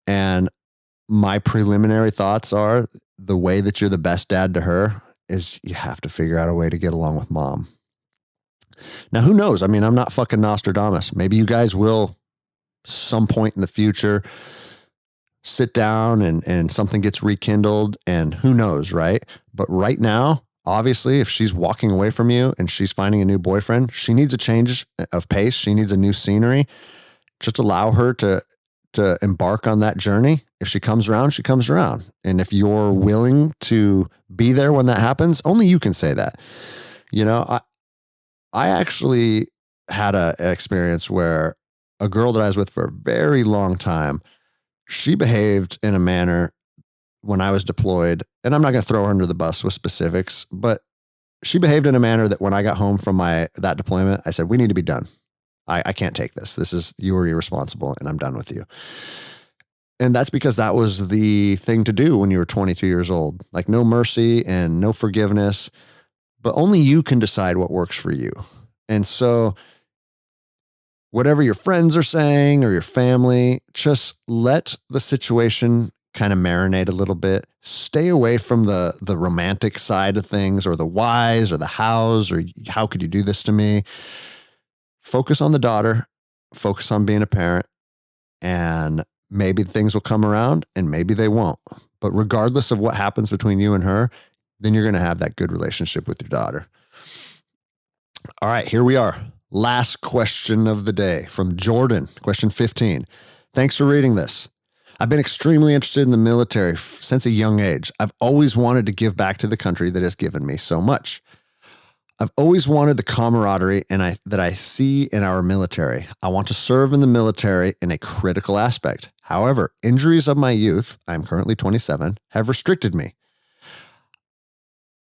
And my preliminary thoughts are the way that you're the best dad to her is you have to figure out a way to get along with mom. Now, who knows? I mean, I'm not fucking Nostradamus. Maybe you guys will some point in the future sit down and something gets rekindled and who knows, right? But right now, obviously, if she's walking away from you and she's finding a new boyfriend, she needs a change of pace. She needs a new scenery. Just allow her to embark on that journey. If she comes around, she comes around. And if you're willing to be there when that happens, only you can say that. You know, I actually had an experience where a girl that I was with for a very long time, she behaved in a manner when I was deployed, and I'm not going to throw her under the bus with specifics, but she behaved in a manner that when I got home from that deployment, I said, we need to be done. I can't take this. This is, you are irresponsible and I'm done with you. And that's because that was the thing to do when you were 22 years old. Like no mercy and no forgiveness, but only you can decide what works for you. And so whatever your friends are saying or your family, just let the situation kind of marinate a little bit. Stay away from the romantic side of things or the whys or the hows or how could you do this to me? Focus on the daughter, focus on being a parent, and maybe things will come around and maybe they won't. But regardless of what happens between you and her, then you're going to have that good relationship with your daughter. All right, here we are. Last question of the day from Jordan, question 15. Thanks for reading this. I've been extremely interested in the military since a young age. I've always wanted to give back to the country that has given me so much. I've always wanted the camaraderie that I see in our military. I want to serve in the military in a critical aspect. However, injuries of my youth, I'm currently 27, have restricted me.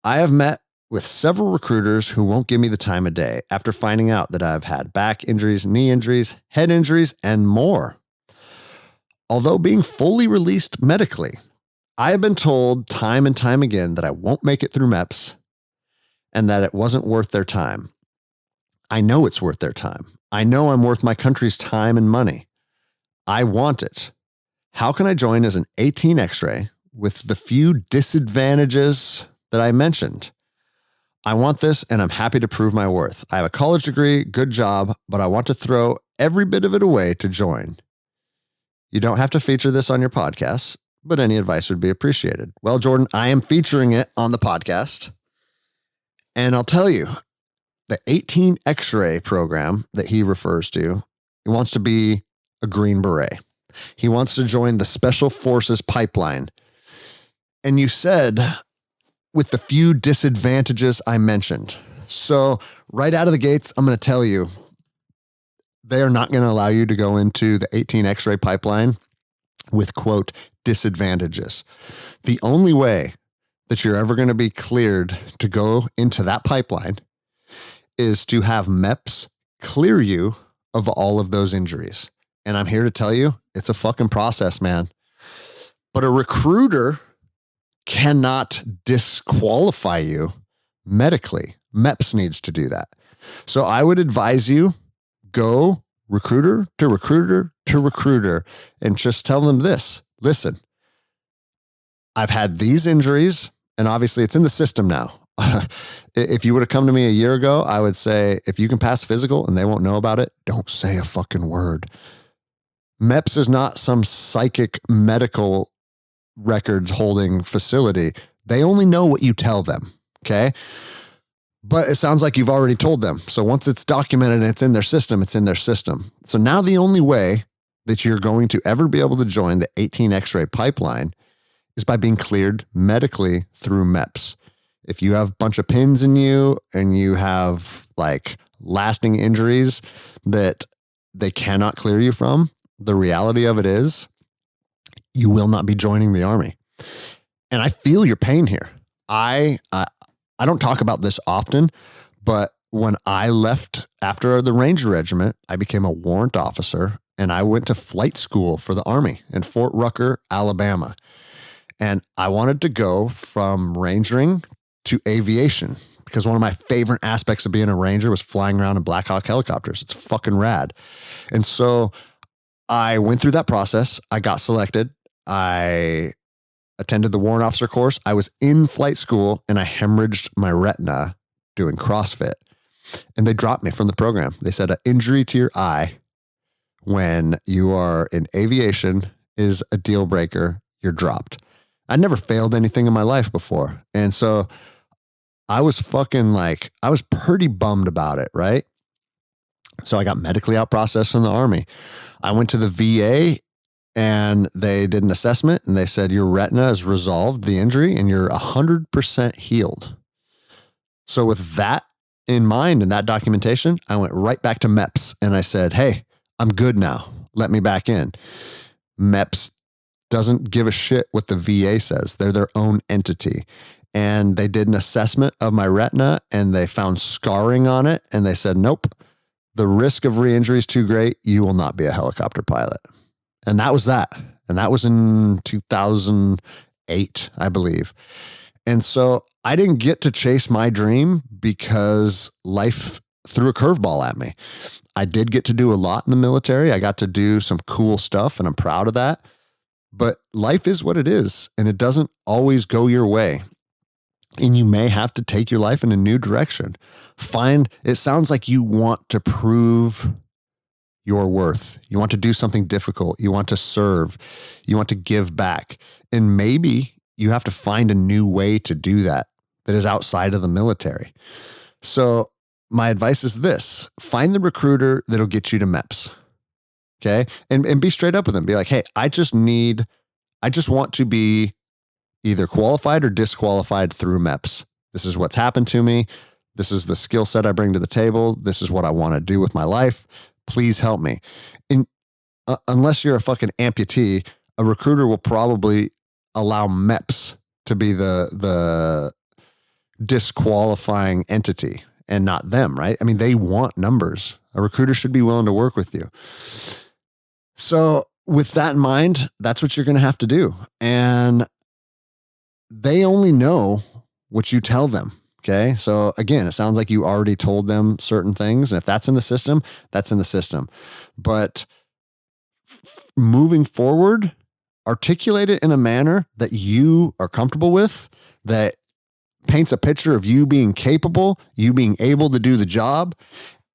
I have met with several recruiters who won't give me the time of day after finding out that I've had back injuries, knee injuries, head injuries, and more. Although being fully released medically, I have been told time and time again that I won't make it through MEPS and that it wasn't worth their time. I know it's worth their time. I know I'm worth my country's time and money. I want it. How can I join as an 18 X-ray with the few disadvantages that I mentioned? I want this and I'm happy to prove my worth. I have a college degree, good job, but I want to throw every bit of it away to join. You don't have to feature this on your podcast, but any advice would be appreciated. Well, Jordan, I am featuring it on the podcast. And I'll tell you, the 18 X-ray program that he refers to, he wants to be a Green Beret. He wants to join the Special Forces pipeline. And you said, with the few disadvantages I mentioned. So right out of the gates, I'm going to tell you, they are not going to allow you to go into the 18 X-ray pipeline with, quote, disadvantages. The only way that you're ever going to be cleared to go into that pipeline is to have MEPS clear you of all of those injuries. And I'm here to tell you, it's a fucking process, man. But a recruiter cannot disqualify you medically. MEPS needs to do that. So I would advise you, go recruiter to recruiter to recruiter, and just tell them this. Listen, I've had these injuries, and obviously it's in the system now. If you would have come to me a year ago, I would say, if you can pass physical and they won't know about it, don't say a fucking word. MEPS is not some psychic medical records holding facility. They only know what you tell them. Okay. But it sounds like you've already told them. So once it's documented and it's in their system, it's in their system. So now the only way that you're going to ever be able to join the 18 X-ray pipeline is by being cleared medically through MEPS. If you have a bunch of pins in you and you have like lasting injuries that they cannot clear you from, the reality of it is you will not be joining the Army. And I feel your pain here. I don't talk about this often, but when I left after the Ranger Regiment, I became a warrant officer and I went to flight school for the Army in Fort Rucker, Alabama. And I wanted to go from rangering to aviation because one of my favorite aspects of being a ranger was flying around in Black Hawk helicopters. It's fucking rad. And so I went through that process. I got selected. I attended the warrant officer course. I was in flight school and I hemorrhaged my retina doing CrossFit. And they dropped me from the program. They said an injury to your eye when you are in aviation is a deal breaker. You're dropped. I'd never failed anything in my life before. And so I was pretty bummed about it, right? So I got medically out processed in the Army. I went to the VA and they did an assessment and they said, your retina has resolved the injury and you're 100% healed. So with that in mind and that documentation, I went right back to MEPS and I said, hey, I'm good now. Let me back in. MEPS doesn't give a shit what the VA says. They're their own entity. And they did an assessment of my retina and they found scarring on it. And they said, nope, the risk of re-injury is too great. You will not be a helicopter pilot. And that was that. And that was in 2008, I believe. And so I didn't get to chase my dream because life threw a curveball at me. I did get to do a lot in the military. I got to do some cool stuff and I'm proud of that. But life is what it is and it doesn't always go your way. And you may have to take your life in a new direction. It sounds like you want to prove your worth. You want to do something difficult. You want to serve. You want to give back. And maybe you have to find a new way to do that is outside of the military. So my advice is this: find the recruiter that'll get you to MEPS. Okay. And be straight up with them. Be like, hey, I just want to be either qualified or disqualified through MEPS. This is what's happened to me. This is the skill set I bring to the table. This is what I want to do with my life. Please help me. And unless you're a fucking amputee, a recruiter will probably allow MEPS to be the disqualifying entity and not them, right? I mean, they want numbers. A recruiter should be willing to work with you. So with that in mind, that's what you're going to have to do. And they only know what you tell them. Okay. So again, it sounds like you already told them certain things. And if that's in the system, that's in the system. But moving forward, articulate it in a manner that you are comfortable with, that paints a picture of you being capable, you being able to do the job.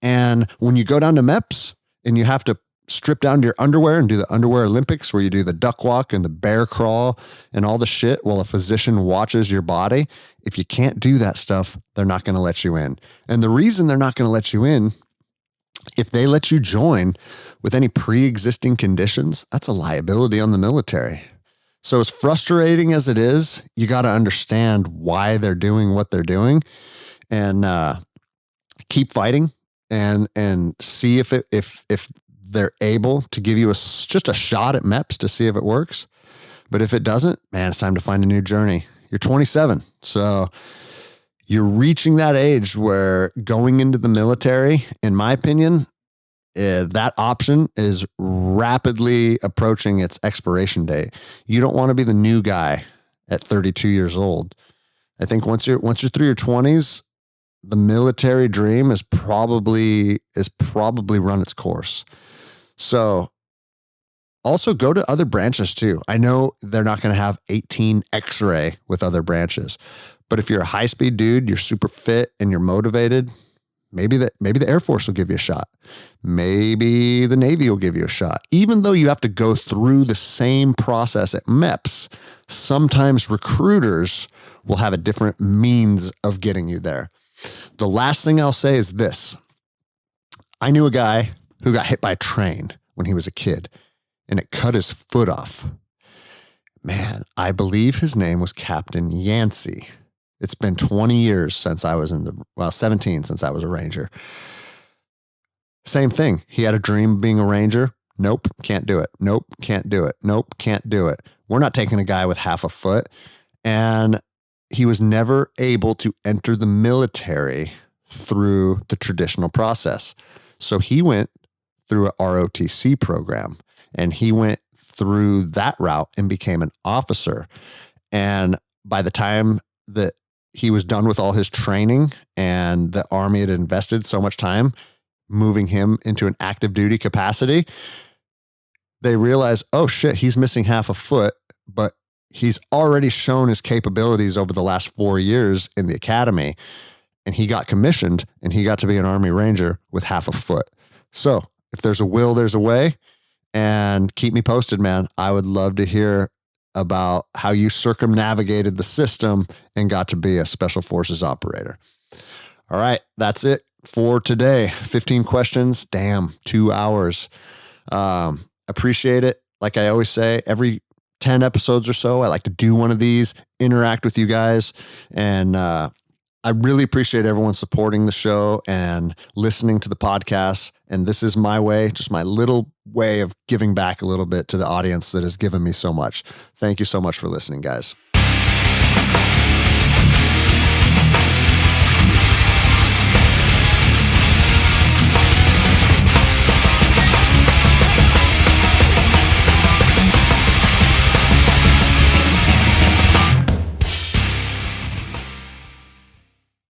And when you go down to MEPS and you have to strip down to your underwear and do the underwear Olympics where you do the duck walk and the bear crawl and all the shit while a physician watches your body, if you can't do that stuff, they're not going to let you in. And the reason they're not going to let you in, if they let you join with any pre-existing conditions, that's a liability on the military. So as frustrating as it is, you got to understand why they're doing what they're doing and keep fighting and see if they're able to give you just a shot at MEPS to see if it works. But if it doesn't, man, it's time to find a new journey. You're 27. So you're reaching that age where going into the military, in my opinion, that option is rapidly approaching its expiration date. You don't want to be the new guy at 32 years old. I think once you're through your 20s, the military dream is probably run its course. So also go to other branches too. I know they're not going to have 18 X-ray with other branches, but if you're a high-speed dude, you're super fit and you're motivated, maybe the Air Force will give you a shot. Maybe the Navy will give you a shot. Even though you have to go through the same process at MEPS, sometimes recruiters will have a different means of getting you there. The last thing I'll say is this. I knew a guy who got hit by a train when he was a kid, and it cut his foot off. Man, I believe his name was Captain Yancey. It's been 20 years since I was 17 since I was a Ranger. Same thing. He had a dream of being a Ranger. Nope, can't do it. Nope, can't do it. Nope, can't do it. We're not taking a guy with half a foot. And he was never able to enter the military through the traditional process. So he went through a ROTC program, and he went through that route and became an officer. And by the time that he was done with all his training and the Army had invested so much time moving him into an active duty capacity, they realized, oh shit, he's missing half a foot, but he's already shown his capabilities over the last 4 years in the academy. And he got commissioned and he got to be an Army Ranger with half a foot. So if there's a will, there's a way. And keep me posted, man. I would love to hear about how you circumnavigated the system and got to be a Special Forces operator. All right, that's it for today. 15 questions. Damn, 2 hours. Appreciate it. Like I always say, every 10 episodes or so, I like to do one of these, interact with you guys. And I really appreciate everyone supporting the show and listening to the podcast. And this is my way, just my little way of giving back a little bit to the audience that has given me so much. Thank you so much for listening, guys.